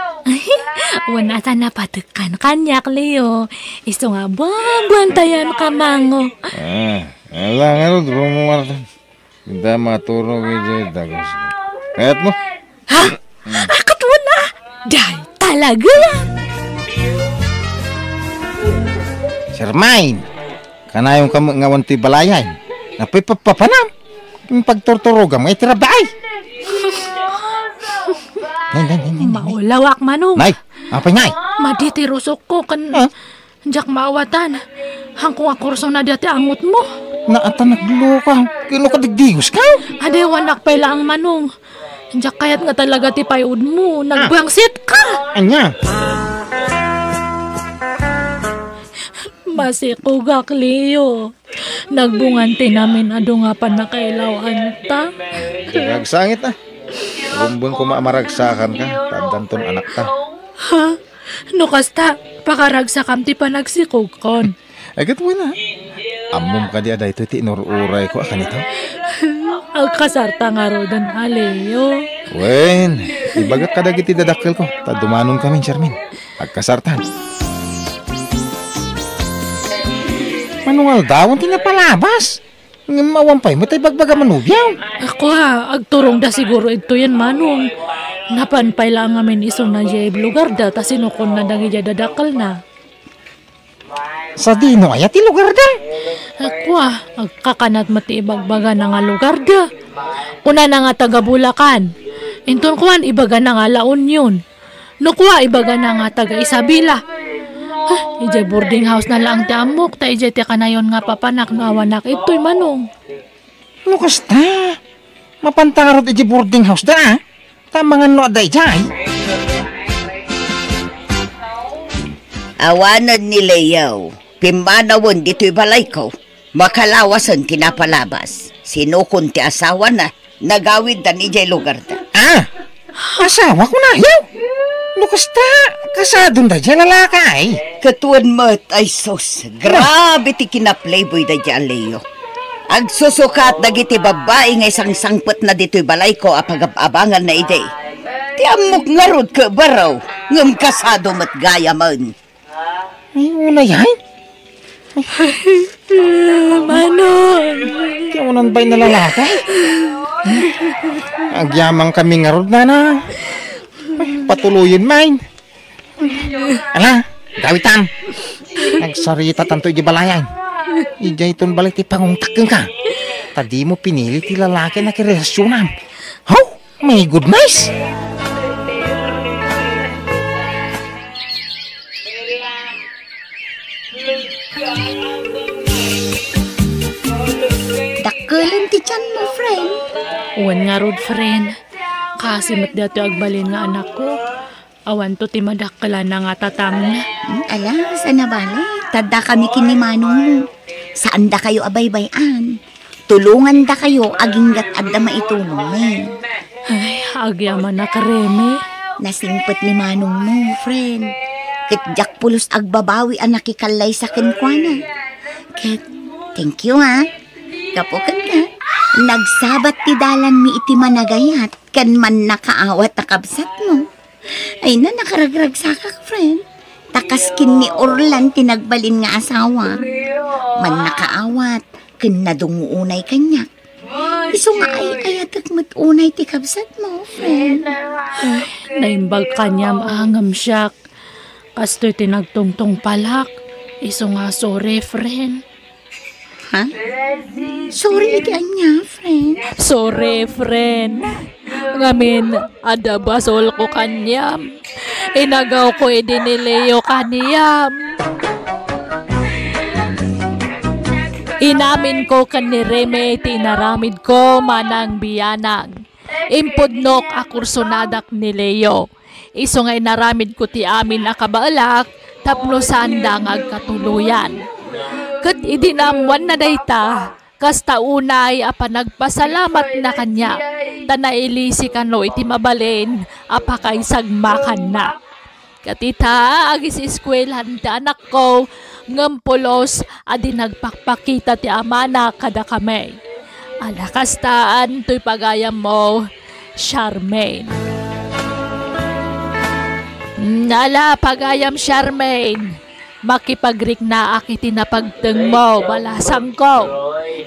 Speaker 6: Wana sa napatukan kanyak, Leo. Iso nga babantayan ka mango.
Speaker 4: Alang ano, drumumartan. Kita maturog ijay dagos. Kayat mo?
Speaker 6: Ha? Akat mo na! Dahil talaga yan!
Speaker 4: Charmaine, kanayong ngawan ti balayan. Napay papanam. Yung pagtorturogan mo, itirabay.
Speaker 6: Maulawak manong.
Speaker 4: Nay, apa nay?
Speaker 6: Maditirusok ko kan jak maawatan. Hangkong akurso na dati angot mo.
Speaker 4: Naata nagluka. Kino ka digdigos ka?
Speaker 6: Ade wanak pa lang manong. Jak kayat nga talaga ti payud mo. Nagbangsit ka.
Speaker 4: Anya?
Speaker 6: Masikugak, Leo. Nagbunganti namin ado nga pa nakailawan ta.
Speaker 4: Nagsangit na. Rumbon ko maamaragsakan ka. Tadanton anak ta.
Speaker 6: Ha? No kasta, pakaragsakan ti pa nagsikugkon.
Speaker 4: Agad mo na. Amom ka di aday ito ti inururay ko akan ito.
Speaker 6: Ang kasarta nga ro doon, Leo.
Speaker 4: Wen, ibagat ka dagiti dadakil ko. Tadumanon kami, Charmaine. Agkasartan. Manual daw, hindi na palabas. Mawampay mo tayo bagbaga manubyaw.
Speaker 6: Ako agturong da siguro ito yan, Manong. Napanpay lang amin isong na jay lugar da, ta sinukon na dangi jay dadakal na.
Speaker 4: Sa dino ay ati lugar da.
Speaker 6: Ako agkakanat mati ibagbaga na nga lugar da. Una na nga taga Bulacan. Inton kuan ibaga na nga La Union. Nukwa ibaga na nga taga Isabela. Ijay boarding house na lang ti amok, ta ijay ti kanayon nga papanak no awanak ito'y Manong.
Speaker 4: Lukas ta. Mapantangarot ijay boarding house da. Tamangan no aday jay.
Speaker 5: Awanan ni Leo. Pimanawon dito'y balay ko. Makalawasan tinapalabas. Sinukon ti asawa na. Nagawid na ni jay lugar da.
Speaker 4: Asawa ko na yaw. Lukas ta. Kasadon da jay lalakay.
Speaker 5: Katuan mo't ay sos. Grabe ti kinaplayboy da dyan, Leo. Agsusukat dagiti babae nga isang sangpet na dito'y balay ko apag-abangan na ide. Ti amok nga rod ka baraw. Ngam kasado mat gaya man.
Speaker 4: Ay, una yan.
Speaker 6: Manong.
Speaker 4: Kaya unan ba'y nalalakay? Agyamang kami nga rod na. Patuloyin main. Ala, gawitan. Nagsarita tanto iji balayan. Ija iton balik ti pangungtakeng ka. Tadi mo pinili ti lalaki na kirelasyonan. Oh, my goodness.
Speaker 3: Dakkelan ti tiyan mo, friend.
Speaker 6: Uwan nga rod, friend. Kasi mat dato agbalin nga anak ko. Awan to ti madakala na nga tatang na.
Speaker 3: Ala, sana bali. Tadda kami kinimanong mo. Saan da kayo abaybayan? Tulungan da kayo aginggat adda maitulong me.
Speaker 6: Ay, agyaman na kareme.
Speaker 3: Nasingpet ni manong mo, friend. Kitjak pulos agbabawi ang nakikalay sa kenkwana. Ket, thank you ha. Kapukan ka. Nagsabat ti dalan mi iti managayat kan man nakaawat na kabsat mo. Ay na nakaragrag sakak, friend. Takaskin ni Orlan tinagbalin nga asawa. Man nakaawat, kin nadungunay kanya. Iso nga ay ayatak matunay ti kabsat mo, friend.
Speaker 6: Ay, naimbag kanyam angam siyak. Kasto'y tinagtungtong palak. Iso nga sorry, friend.
Speaker 3: Ha? Sorry iti anya, friend.
Speaker 6: Sorry, friend. Ngamin, ada basol ko kanyam. Inagaw ko idinileo kaniyam. Inamin ko kanireme tinaramid ko manang biyanag. Impudnok akursonadak ni Leo. Iso nga inaramid ko ti amin akabaalak tapno sanda nga agkatuluyan. Kat idinamwan na dayta. Kasta unay nagpasalamat na kanya. Tanailisi kano iti mabalin apakay sagmakan na. Katita agis eskwelahan ti anak ko ngampulos adi nagpakpakita ti amana kada kami. Alakastaan to'y pagayam mo, Charmaine. Nala pagayam Charmaine. Makipagrik na akiti na pagteng mo, balasang ko.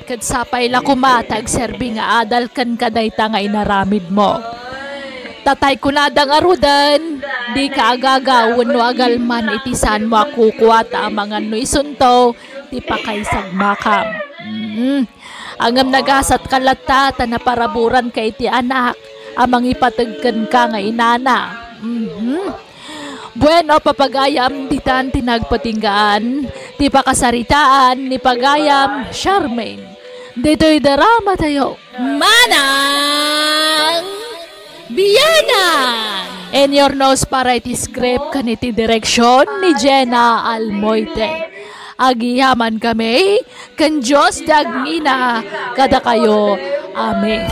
Speaker 6: Kadsapay la kumatag serbi nga adal kan kadayta nga inaramid mo. Tatay kunadang arudan, di ka agagawan no agalman itisan mo akukuha ta amangan no isunto, di pa kay sagmakam. Angam nagasat kalata, tanaparaburan kay ti anak, amang ipatagkan ka nga inana. Bueno, papagayam ditan tinagpatinggaan, ti pakasaritaan ni pagayam Charmaine. Dito'y darama tayo. Manang Biyana! And your nose para iti script kaniti direksyon ni Jenna Almoite. Agiyaman kami, kan Diyos dagngina kada kayo. Amen.